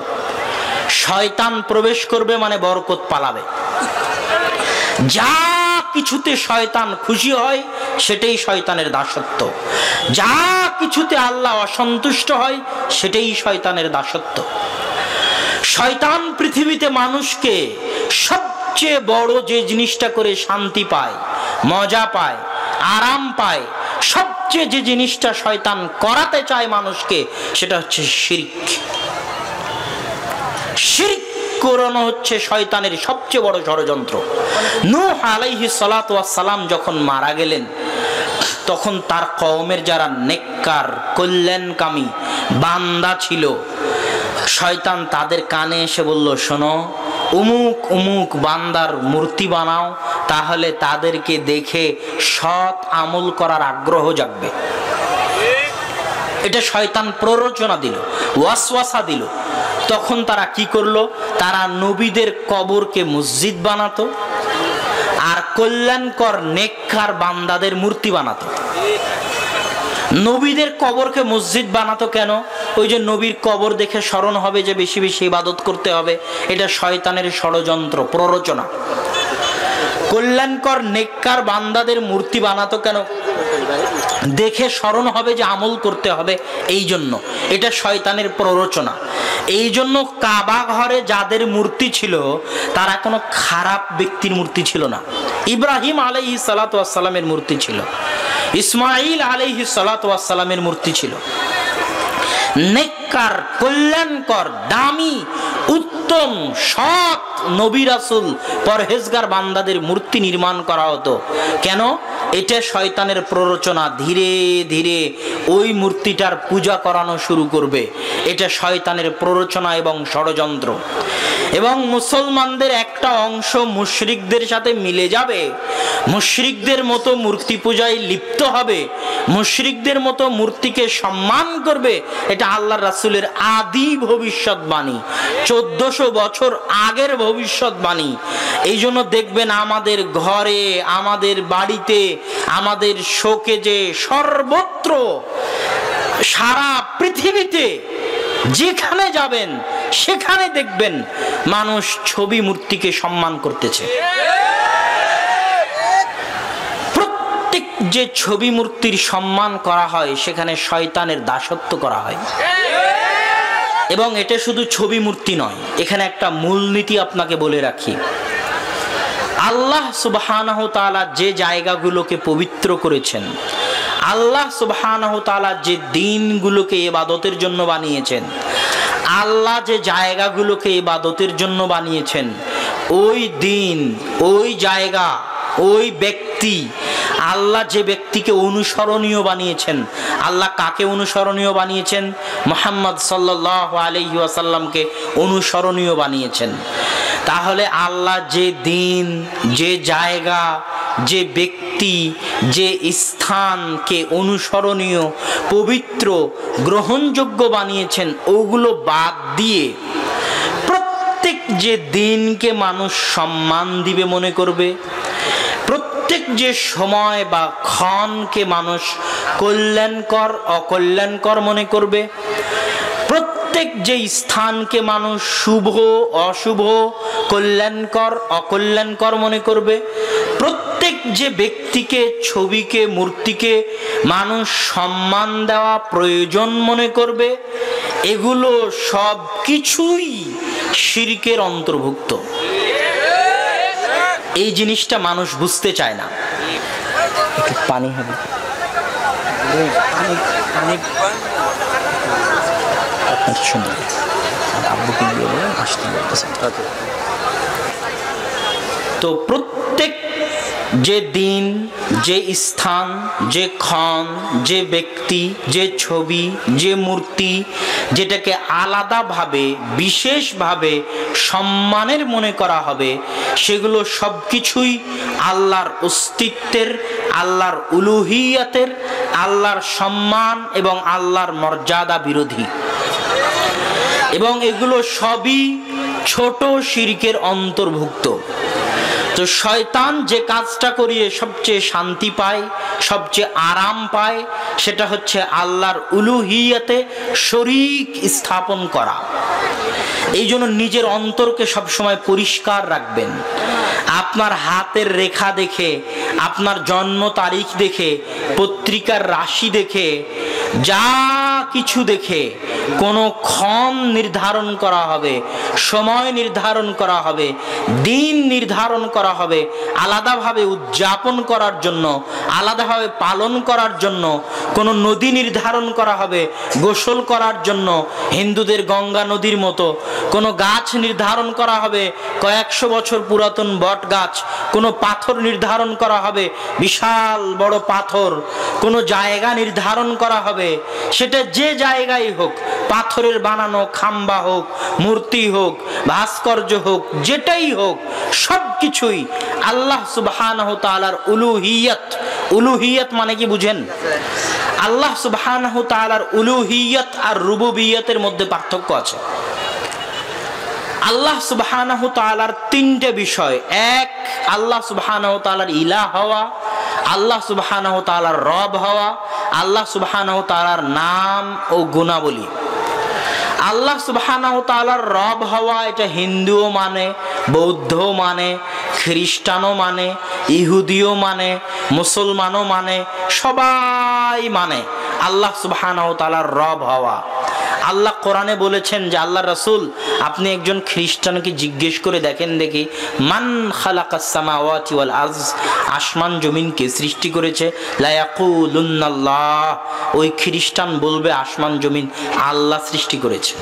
শয়তান প্রবেশ করবে মানে বরকত পালাবে। যা কিছুতে শয়তান খুশি হয় সেটাই শয়তানের দাসত্ব, যা কিছুতে আল্লাহ অসন্তুষ্ট হয় সেটাই শয়তানের দাসত্ব। শয়তান পৃথিবীতে মানুষকে সবচেয়ে বড় যে জিনিসটা করে শান্তি পায়, মজা পায়, আরাম পায়, সবচেয়ে যে জিনিসটা শয়তান করাতে চায় মানুষকে, সেটা হচ্ছে শিরক। শিরক করানো হচ্ছে শয়তানের সবচেয়ে বড় ষড়যন্ত্র। নূহ আলাইহিস সালাতু ওয়াস সালাম যখন মারা গেলেন, তখন তার কওমের যারা নেককার কল্যাণকামী বান্দা ছিল, শয়তান তাদের কানে এসে বলল, শোনো, অমুক অমুক বান্দার মূর্তি বানাও, তাহলে তাদেরকে দেখে সৎ আমল করার আগ্রহ জাগবে। এটা শয়তান প্ররোচনা দিল, ওয়াসওয়াসা দিল। তখন তারা কি করলো? তারা নবীদের কবরকে মসজিদ বানাতো আর কল্যাণকর নেককার বান্দাদের মূর্তি বানাতো। নবীদের কবরকে মসজিদ বানাতো কেন? ওই যে নবীর কবর দেখে স্মরণ হবে যে বেশি বেশি ইবাদত করতে হবে। এটা শয়তানের ষড়যন্ত্র, প্ররোচনা। কল্যাণকর নেককার বান্দাদের মূর্তি বানাতো কেন? দেখে স্মরণ হবে যে আমল করতে হবে, এই জন্য। এটা শয়তানের প্ররোচনা। এই জন্য কাবা ঘরে যাদের মূর্তি ছিল তারা কোনো খারাপ ব্যক্তির মূর্তি ছিল না। ইব্রাহিম আলাইহিস সালাতু ওয়াস সালামের মূর্তি ছিল, ইসমাইল আলাইহিস সালাতু ওয়াস সালামের মূর্তি ছিল। নেককার, কল্যাণকর, দামি, উত্তম, সৎ নবী রাসূল, পরহেজগার বান্দাদের মূর্তি নির্মাণ করা হতো। কেন? এটা শয়তানের প্ররোচনা। ধীরে ধীরে ওই মূর্তিটার পূজা করানো শুরু করবে। এটা শয়তানের প্ররোচনা এবং ষড়যন্ত্র। এবং মুসলমানদের একটা অংশ মুশরিকদের সাথে মিলে যাবে, মুশরিকদের মতো মূর্তি পূজায় লিপ্ত হবে, মুশরিকদের মতো মূর্তিকে সম্মান করবে। এটা আল্লাহর রাসূলের আদি ভবিষ্যৎবাণী, 1400 বছর আগের ভবিষ্যৎবাণী। এই জন্য দেখবেন আমাদের ঘরে, আমাদের বাড়িতে, আমাদের শোকেজে, সর্বত্র, সারা পৃথিবীতে যেখানে যাবেন সেখানে দেখবেন মানুষ ছবি মূর্তিকে সম্মান করতেছে। প্রত্যেক যে ছবি মূর্তির সম্মান করা হয় সেখানে শয়তানের দাসত্ব করা হয়। এবং এটা শুধু ছবি মূর্তি নয়, এখানে একটা মূলনীতি আপনাকে বলে রাখি। আল্লাহ সুবহানাহু তাআলা যে জায়গাগুলোকে পবিত্র করেছেন, আল্লাহ সুবহানাহু তাআলা যে দিনগুলোকে ইবাদতের জন্য বানিয়েছেন, আল্লাহ যে জায়গাগুলোকে ইবাদতের জন্য বানিয়েছেন, ওই দিন, ওই জায়গা, ওই ব্যক্তি, আল্লাহ যে ব্যক্তিকে অনুসরণীয় বানিয়েছেন, আল্লাহ কাকে অনুসরণীয় বানিয়েছেন? মুহাম্মদ সাল্লাল্লাহু আলাইহি ওয়াসাল্লামকে অনুসরণীয় বানিয়েছেন। তাহলে আল্লাহ যে দিন, যে জায়গা, যে ব্যক্তি, যে স্থানকে অনুসরণীয়, পবিত্র, গ্রহণযোগ্য বানিয়েছেন, ওগুলো বাদ দিয়ে প্রত্যেক যে দিনকে মানুষ সম্মান দিবে মনে করবে, প্রত্যেক যে সময় বা ক্ষণকে মানুষ কল্যাণকর, অকল্যাণকর মনে করবে, প্রত্যেক যে স্থানকে মানুষ শুভ, অশুভ, কল্যাণকর, অকল্যাণকর মনে করবে, প্রত্যেক যে ব্যক্তিকে, ছবিকে, মূর্তিকে মানুষ সম্মান দেওয়া প্রয়োজন মনে করবে, এগুলো সব কিছুই শিরকের অন্তর্ভুক্ত। এই জিনিসটা মানুষ বুঝতে চায় না। পানি হবে, তো প্রত্যেক যে দিন, যে স্থান, যে ক্ষণ, যে ব্যক্তি, যে ছবি, যে মূর্তি, যেটাকে আলাদাভাবে, বিশেষভাবে সম্মানের মনে করা হবে, সেগুলো সবকিছুই আল্লাহর অস্তিত্বের, আল্লাহর উলুহিয়াতের, আল্লাহর সম্মান এবং আল্লাহর মর্যাদা বিরোধী। এবং এগুলো সবই ছোট শিরকের অন্তর্ভুক্ত। তো শয়তান যে কাজটা করিয়ে সবচেয়ে শান্তি পায়, সবচেয়ে আরাম পায়, সেটা হচ্ছে আল্লাহর উলুহিয়াতে শরীক স্থাপন করা। এই জন্য নিজের অন্তরকে সবসময় পরিষ্কার রাখবেন। আপনার হাতের রেখা দেখে, আপনার জন্ম তারিখ দেখে, পত্রিকার রাশি দেখে, যা কিছু দেখে কোনো ক্ষণ নির্ধারণ করা হবে, সময় নির্ধারণ করা হবে, দিন নির্ধারণ করা হবে, আলাদাভাবে উদযাপন করার জন্য, আলাদাভাবে পালন করার জন্য কোনো নদী নির্ধারণ করা হবে গোসল করার জন্য, হিন্দুদের গঙ্গা নদীর মতো কোনো গাছ নির্ধারণ করা হবে, কয়েকশো বছর পুরাতন বট গাছ, কোনো পাথর নির্ধারণ করা হবে, বিশাল বড় পাথর, কোনো জায়গা নির্ধারণ করা হবে, সেটা যে জায়গায় হোক, পাথরের বানানো খাম্বা হোক, মূর্তি হোক, ভাস্কর্য হোক, যেটাই হোক, সব কিছুই আল্লাহ সুবহানাহু তাআলার উলুহিয়ত। উলুহিয়ত মানে কি বুঝেন? আল্লাহ সুবহানাহু তাআলার উলুহিয়ত আর রুবুবিয়তের মধ্যে পার্থক্য আছে। আল্লাহ সুবহানাহু তাআলার তিনটে বিষয়। এক, আল্লাহ সুবহানাহু তাআলার ইলাহ হওয়া, আল্লাহ সুবহানাহু তাআলার রব হওয়া, আল্লাহ সুবহানাহু তাআলার নাম ও গুণাবলী। আল্লাহ সুবহানাহু তাআলার রব হওয়া এটা হিন্দুও মানে, বৌদ্ধও মানে, খ্রিস্টানও মানে, ইহুদিও মানে, মুসলমানও মানে, সবাই মানে আল্লাহ সুবহানাহু তাআলার রব হওয়া। আল্লাহ কোরআনে বলেছেন যে আল্লাহ রাসূল আপনি একজন খ্রিস্টানকে জিজ্ঞেস করে দেখেন দেখি, মান খালাকাস সামাওয়াতি ওয়াল আরজ, আসমান জমিন কে সৃষ্টি করেছে? লা ইয়াকুলুন্নাল্লাহ, ওই খ্রিস্টান বলবে আসমান জমিন আল্লাহ সৃষ্টি করেছে।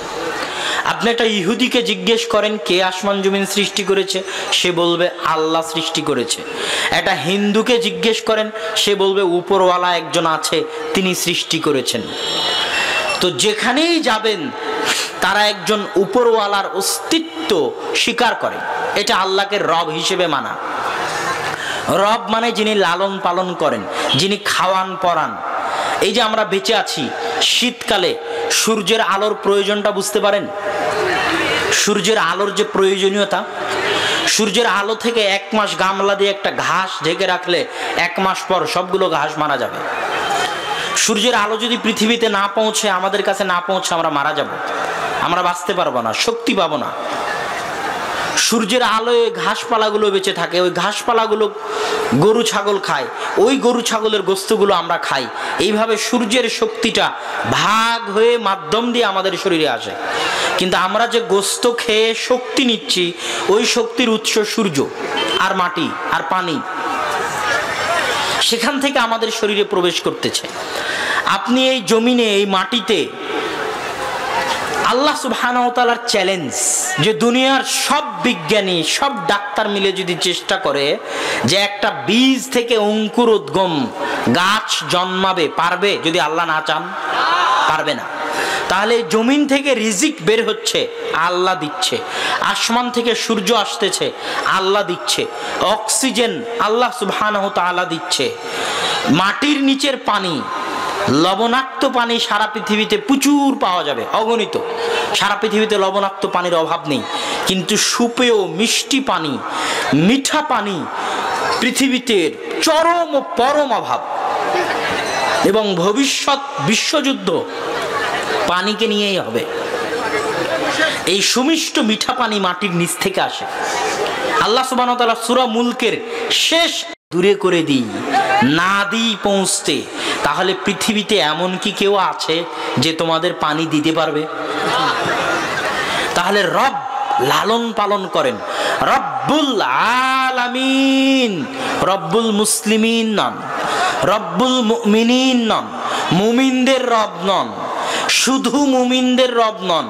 আপনি একটা ইহুদিকে জিজ্ঞেস করেন কে আসমান জমিন সৃষ্টি করেছে, সে বলবে আল্লাহ সৃষ্টি করেছে। একটা হিন্দুকে জিজ্ঞেস করেন, সে বলবে উপরওয়ালা একজন আছে, তিনি সৃষ্টি করেছেন। তো যেখানেই যাবেন তারা একজন উপরওয়ালার অস্তিত্ব স্বীকার করে, এটা আল্লাহকে রব হিসেবে মানা। রব মানে যিনি লালন পালন করেন, যিনি খাওয়ান পরান। এই যে আমরা বেঁচে আছি, শীতকালে সূর্যের আলোর প্রয়োজনটা বুঝতে পারেন? সূর্যের আলোর যে প্রয়োজনীয়তা, সূর্যের আলো থেকে এক মাস গামলা দিয়ে একটা ঘাস ঢেকে রাখলে এক মাস পর সবগুলো ঘাস মারা যাবে। সূর্যের আলো যদি পৃথিবীতে না পৌঁছে, আমাদের কাছে না পৌঁছে, আমরা মারা যাব, আমরা বাঁচতে পারবো না, শক্তি পাবো না। সূর্যের আলোয় ঘাসপালাগুলো বেঁচে থাকে, ওই ঘাসপালাগুলো গরু ছাগল খায়, ওই গরু ছাগলের গোস্তগুলো আমরা খাই। এইভাবে সূর্যের শক্তিটা ভাগ হয়ে মাধ্যম দিয়ে আমাদের শরীরে আসে। কিন্তু আমরা যে গোস্ত খেয়ে শক্তি নিচ্ছি, ওই শক্তির উৎস সূর্য আর মাটি আর পানি, সেখান থেকে আমাদের শরীরে প্রবেশ করতেছে। আপনি এই জমিনে, এই মাটিতে, আল্লাহ সুবহানাহু ওয়া তাআলার চ্যালেঞ্জ যে দুনিয়ার সব বিজ্ঞানী, সব ডাক্তার মিলে যদি চেষ্টা করে যে একটা বীজ থেকে অঙ্কুরোদ্গম গাছ জন্মাবে, পারবে? যদি আল্লাহ না চান, পারবে না। তাহলে জমিন থেকে রিজিক বের হচ্ছে, আল্লাহ দিচ্ছে। আসমান থেকে সূর্য আসতেছে, আল্লাহ দিচ্ছে। অক্সিজেন আল্লাহ সুবহানাহু ওয়া তাআলা দিচ্ছে। মাটির নিচের পানি, লবণাক্ত পানি সারা পৃথিবীতে প্রচুর পাওয়া যাবে, অগণিত। সারা পৃথিবীতে লবণাক্ত পানির অভাব নেই, কিন্তু সুপেয় মিষ্টি পানি, মিঠা পানি পৃথিবীতে চরম ও পরম অভাব। এবং ভবিষ্যৎ বিশ্বযুদ্ধ পানিকে নিয়েই হবে। এই সুমিষ্ট মিঠা পানি মাটির নিচ থেকে আসে। আল্লাহ সুবহানাহু ওয়া তাআলা সূরা মুলকের শেষ, দূরে করে দিই, না দিই পৌঁছতে, তাহলে পৃথিবীতে এমন কি কেউ আছে যে তোমাদের পানি দিতে পারবে? তাহলে রব লালন পালন করেন, রব্বুল আলামিন, রব্বুল মুসলিমিন নন, রব্বুল মুমিনিন নন, মুমিনদের রব নন, শুধু মুমিনদের রব নন,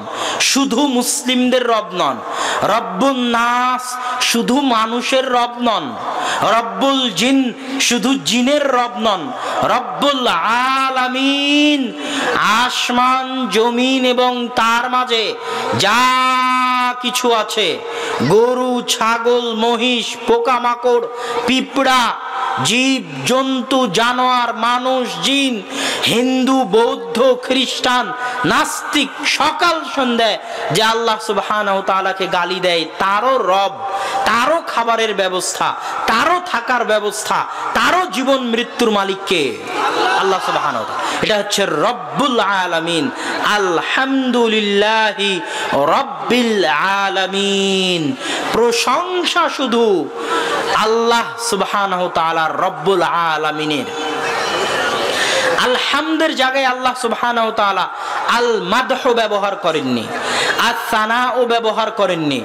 শুধু মুসলিমদের রব নন, রব্বুন নাস, শুধু মানুষের রব নন, রব্বুল জিন, শুধু জিনের রব নন, রব্বুল আলামিন, আসমান জমিন এবং তার মাঝে যা কিছু আছে, গরু ছাগল মহিষ পোকামাকড় পিঁপড়া জীব জন্তু জানোয়ার মানুষ জিন, হিন্দু বৌদ্ধ খ্রিস্টান নাস্তিক সকাল সন্ধ্যায় যে আল্লাহ সুবহানাহু ওয়া তাআলাকে গালি দেয়, তারও রব, তারও খাবারের ব্যবস্থা, তারও থাকার ব্যবস্থা, তারও জীবন মৃত্যুর মালিককে আল্লাহ সুবহানাহু ওয়া তাআলা। এটা হচ্ছে রব্বুল আলামিন। আলহামদুলিল্লাহি রব্বিল রাব্বিল আলামিন। প্রশংসা শুধু আল্লাহ সুবহানাহু ওয়া তাআলা রব্বুল আলামিনের। আলহামদের জায়গায় আল্লাহ সুবহানাহু ওয়া তাআলা আল মাদহু ব্যবহার করেননি, আস-সানাউ ব্যবহার করেননি।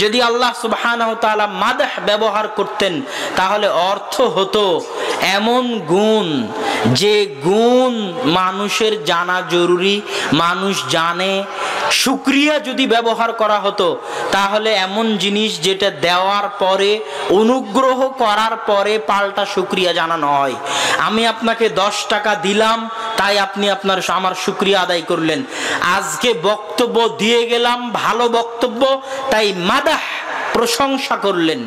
যদি আল্লাহ সুবহানাহু ওয়া তাআলা মাদহ ব্যবহার করতেন তাহলে অর্থ হতো এমন গুণ যে গুণ মানুষের জানা জরুরি, মানুষ জানে। শুকরিয়া যদি ব্যবহার করা হতো তাহলে এমন জিনিস যেটা দেওয়ার পরে, অনুগ্রহ করার পরে পাল্টা শুকরিয়া জানানো হয়। আমি আপনাকে 10 টাকা দিলাম তাই আপনি আমার শুকরিয়া আদায় করলেন। আজকে বক্তব্য দিয়ে গেলাম, ভালো বক্তব্য, তাই মাদাহ প্রশংসা করলেন।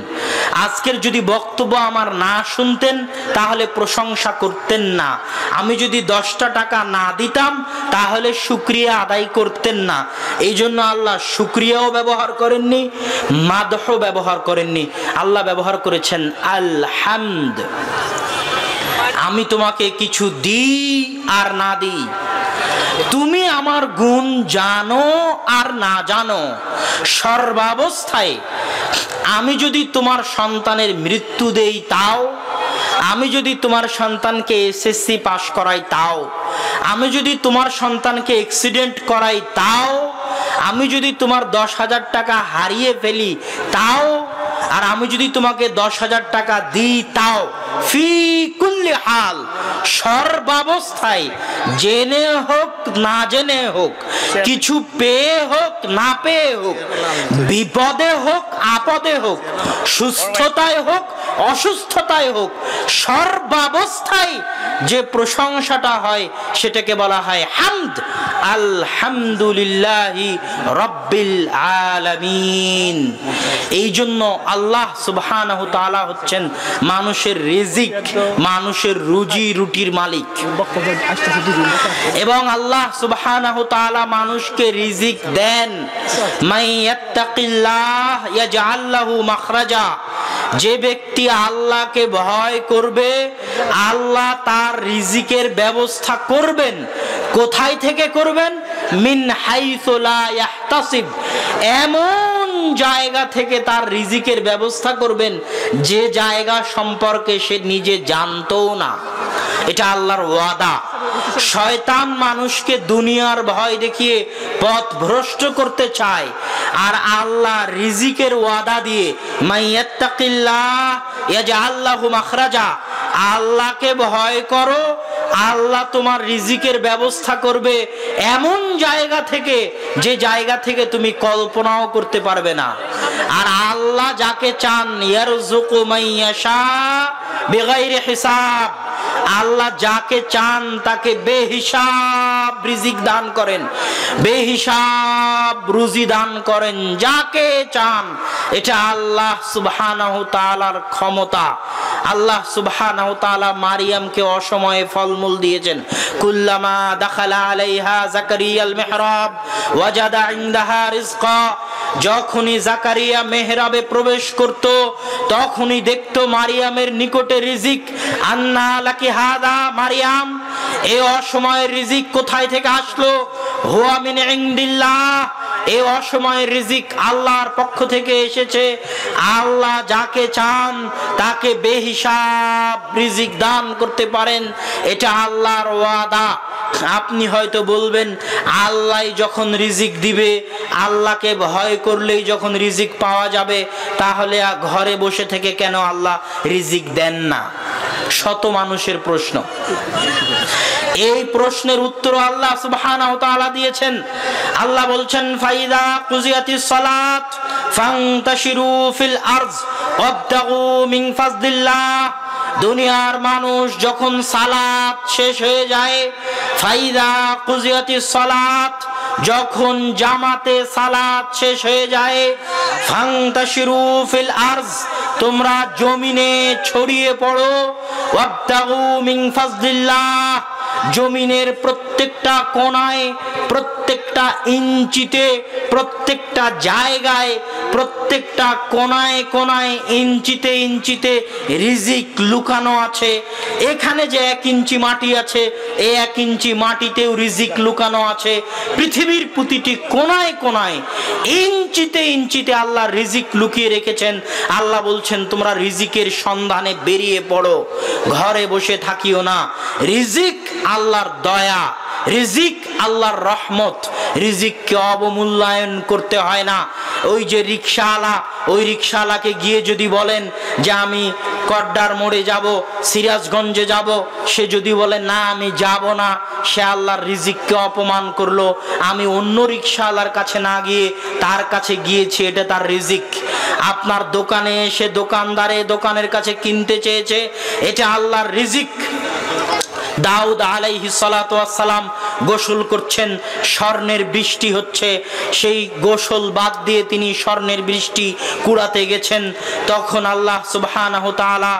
আজকের যদি বক্তব্য আমার না শুনতেন তাহলে প্রশংসা করতেন না। আমি যদি 10টা টাকা না দিতাম তাহলে শুকরিয়া আদায় করতেন না। এই জন্য আল্লাহ শুকরিয়াও ব্যবহার করেননি, মাদহও ব্যবহার করেননি। আল্লাহ ব্যবহার করেছেন আলহামদ। আমি তোমাকে কিছু দিই আর না দিই, তুমি আমার গুণ জানো আর না জানো, সর্বাবস্থায় আমি যদি তোমার সন্তানের মৃত্যু দেই তাও, আমি যদি তোমার সন্তানকে এসএসসি পাস করাই তাও, আমি যদি তোমার সন্তানকে অ্যাক্সিডেন্ট করাই তাও, আমি যদি তোমার 10,000 টাকা হারিয়ে ফেলি তাও, আর আমি যদি তোমাকে 10,000 টাকা দিই তাও, ফি কুল্লি হাল, সর্বাবস্থায়, জেনে হোক না জেনে হোক, কিছু পেয়ে হোক না পেয়ে হোক, বিপদে হোক আপদে হোক, সুস্থতায় হোক অসুস্থতায় হোক, সর্বাবস্থায় যে প্রশংসাটা হয় সেটাকে বলা হয় হামদ। আলহামদুলিল্লাহি রাব্বিল আলামিন। এই জন্য আল্লাহ সুবহানাহু ওয়া তাআলা হচ্ছেন মানুষের রিজিক, মানুষের রুজি রুটির মালিক। এবং আল্লাহ সুবহানাহু ওয়া তাআলা মানুষকে রিজিক দেন। মাইয়াত্তাকিল্লাহ ইয়াজআল লাহু মাখরাজা। যে ব্যক্তি আল্লাহকে ভয় করবে আল্লাহ তার রিজিকের ব্যবস্থা করবেন। কোথায় থেকে করবেন? মিন হাইসু লা ইয়াহতাসিব, এমন জায়গা থেকে তার রিজিকের ব্যবস্থা করবেন যে জায়গা সম্পর্কে সে নিজে জানতও না। এটা আল্লাহর ওয়াদা। শয়তান মানুষকে দুনিয়ার ভয় দেখিয়ে পথ ভ্রষ্ট করতে চায়, আর আল্লাহ রিজিকের ওয়াদা দিয়ে মাইয়াত্তাকিল্লাহ ইয়াজআল লাহু মাখরাজা, আল্লাহকে ভয় করো, আল্লাহ তোমার রিজিকের ব্যবস্থা করবে এমন জায়গা থেকে যে জায়গা থেকে তুমি কল্পনাও করতে পারবে না। আর আল্লাহ যাকে চান ইয়ারযুকু মাইয়াশা বিগাইরি হিসাব, আল্লাহ যাকে চান তাকে বেহিসাব রিজিক দান করেন, বেহিসাব রুজি দান করেন যাকে চান। এটা আল্লাহ সুবহানাহু ওয়া তাআলার ক্ষমতা। আল্লাহ সুবহানাহু ওয়া তাআলা মারিয়ামকে অসময়ে ফলমূল দিয়েছেন। কুল্লামা দাখালা আলাইহা যাকারিয়াল মিহরাব ওয়াজাদা ইনদাহা রিজকা, যখনই জাকারিয়া মেহরাবে প্রবেশ করত তখনই দেখত মারিয়ামের নিকটে রিজিক। আন্না লাকি হাদা, মারিয়াম এই অসময়ের রিজিক কোথায় থেকে আসলো? হুয়া মিন ইনদিল্লাহ, এই অসময়ের রিজিক আল্লাহর পক্ষ থেকে এসেছে। আল্লাহ যাকে চান তাকে বেহিসাব রিজিক দান করতে পারেন, এটা আল্লাহর ওয়াদা। আপনি হয়তো বলবেন আল্লাহ যখন রিজিক দিবে, আল্লাহকে ভয় করলেই যখন রিজিক পাওয়া যাবে, তাহলে ঘরে বসে থেকে কেন আল্লাহ রিজিক দেন না? শত মানুষের প্রশ্ন। এই প্রশ্নের উত্তর আল্লাহ সুবহানাহু ওয়া তাআলা দিয়েছেন। আল্লাহ বলছেন ফাইদা কুজিয়াতিস সালাত ফান্তাশিরু ফিল আরজ ওয়াবতাগু মিন ফাজলিল্লাহ। দুনিয়ার মানুষ যখন সালাত শেষ হয়ে যায়, ফাইদা কুজিয়াতিস সালাত, যখন জামাতে সালাত শেষ হয়ে যায়, ফান্তাশিরু ফিল আরজ, তোমরা জমিনে ছড়িয়ে পড়ো, ওয়াবতাগু মিন ফাজলিল্লাহ, জমিনের প্রত্যেকটা কোণায়, প্রত্যেকটা ইঞ্চিতে, প্রত্যেকটা জায়গায় প্রত্যেকটা কোনায় কোনায়, ইঞ্চিতে ইঞ্চিতে রিজিক লুকানো আছে। এখানে যে 1 ইঞ্চি মাটি আছে, এই 1 ইঞ্চি মাটিতেও রিজিক লুকানো আছে। পৃথিবীর প্রতিটি কোনায় কোনায়, ইঞ্চিতে ইঞ্চিতে আল্লাহ রিজিক লুকিয়ে রেখেছেন। আল্লাহ বলছেন তোমরা রিজিকের সন্ধানে বেরিয়ে পড়ো, ঘরে বসে থাকিও না। রিজিক আল্লাহর দয়া, রিজিক আল্লাহর রহমত। রিজিককে অবমূল্যায়ন করতে হয় না। ওই যে রিকশাওয়ালা, ওই রিকশাওয়ালাকে গিয়ে যদি বলেন যে আমি কড্ডার মোড়ে যাব, সিরাজগঞ্জে যাব, সে যদি বলে না আমি যাব না, সে আল্লাহর রিজিককে অপমান করলো। আমি অন্য রিকশাওয়ালার কাছে না গিয়ে তার কাছে গিয়েছি, এটা তার রিজিক। আপনার দোকানে এসে দোকানদারে দোকানের কাছে কিনতে চেয়েছে, এটা আল্লাহর রিজিক। দাউদ আলাইহিস সালাতু ওয়াস সালাম গোসল করছেন, স্বর্ণের বৃষ্টি হচ্ছে, সেই গোসল বাদ দিয়ে তিনি স্বর্ণের বৃষ্টি কুড়াতে গেছেন। তখন আল্লাহ সুবহানাহু তাআলা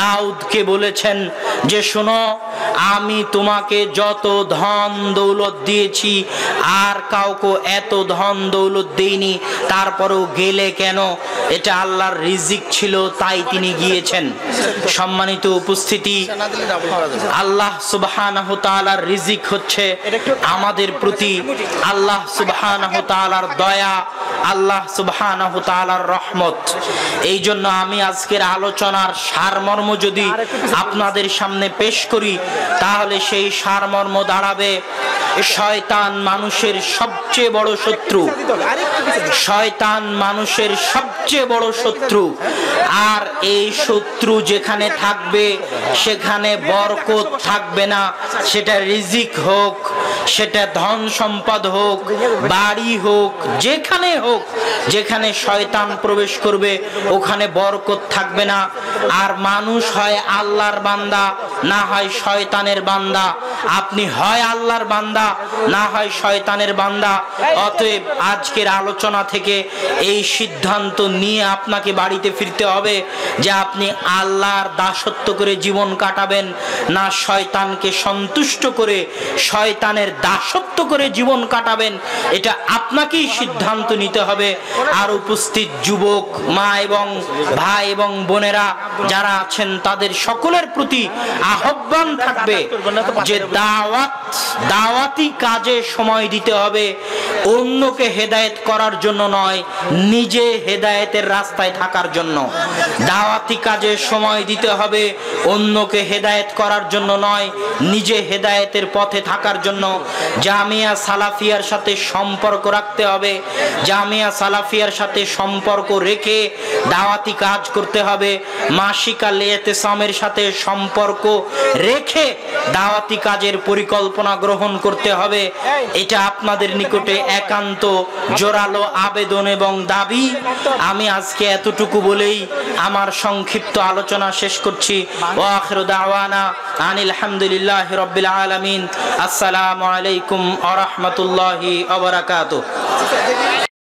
দাউদকে বলেছেন যে শোনো, আমি তোমাকে যত ধন দৌলত দিয়েছি আর কাউকে এত ধন দৌলত দেইনি, তারপরেও গেলে কেন? এটা আল্লাহর রিজিক ছিল, তাই তিনি গিয়েছেন। সম্মানিত উপস্থিতি, আল্লাহ সুবহানাহু তাআলার রিজিক হচ্ছে আমাদের প্রতি আল্লাহ সুবহানাহু তাআলার দয়া, আল্লাহ সুবহানাহু তাআলার রহমত। এই জন্য আমি আজকের আলোচনার সারমর্ম যদি আপনাদের সামনে পেশ করি, তাহলে সেই সারমর্ম দাঁড়াবে শয়তান মানুষের সবচেয়ে বড় শত্রু। শয়তান মানুষের সবচেয়ে বড় শত্রু। আর এই শত্রু যেখানে থাকবে সেখানে বরকত থাকবে না। সেটা রিজিক হোক, সেটা ধন সম্পদ হোক, বাড়ি হোক, যেখানে হোক, যেখানে শয়তান প্রবেশ করবে ওখানে বরকত থাকবে না। আর মানুষ হয় আল্লাহর বান্দা, না হয় শয়তানের বান্দা। আপনি হয় আল্লাহর বান্দা, না হয় শয়তানের বান্দা। অতএব আজকের আলোচনা থেকে এই সিদ্ধান্ত নিয়ে আপনাকে বাড়িতে ফিরতে হবে যে আপনি আল্লাহর দাসত্ব করে জীবন কাটাবেন, না শয়তানকে সন্তুষ্ট করে শয়তানের দাসত্ব করে জীবন কাটাবেন। এটা আপনাকেই সিদ্ধান্ত নিতে হবে। আর উপস্থিত যুবক মা এবং ভাই এবং বোনেরা যারা আছেন, তাদের সকলের প্রতি আহ্বান থাকবে যে দাওয়াতি কাজে সময় দিতে হবে। অন্যকে হেদায়েত করার জন্য নয়, নিজে হেদায়েতের রাস্তায় থাকার জন্য। দাওয়াতি কাজে সময় দিতে হবে অন্যকে হেদায়েত করার জন্য নয়, নিজে হেদায়েতের পথে থাকার জন্য। জামিয়া সালাফিয়ার সাথে সম্পর্ক রাখতে হবে। জামিয়া সালাফিয়ার সাথে সম্পর্ক রেখে দাওয়াতি কাজ করতে হবে। মাসিক আল ইতিসামের সাথে সম্পর্ক রেখে দাওয়াতি কাজের পরিকল্পনা গ্রহণ করতে হবে। এটা আপনাদের নিকটে একান্ত জোরালো আবেদন এবং দাবি। আমি আজকে এতটুকু বলেই আমার সংক্ষিপ্ত আলোচনা শেষ করছি। ওয়া আখিরু দাওয়ানা আনিল হামদুলিল্লাহি রাব্বিল আলামিন। আসসালামু আলাইকুম ওয়া রাহমাতুল্লাহি ওয়া বারাকাতুহু।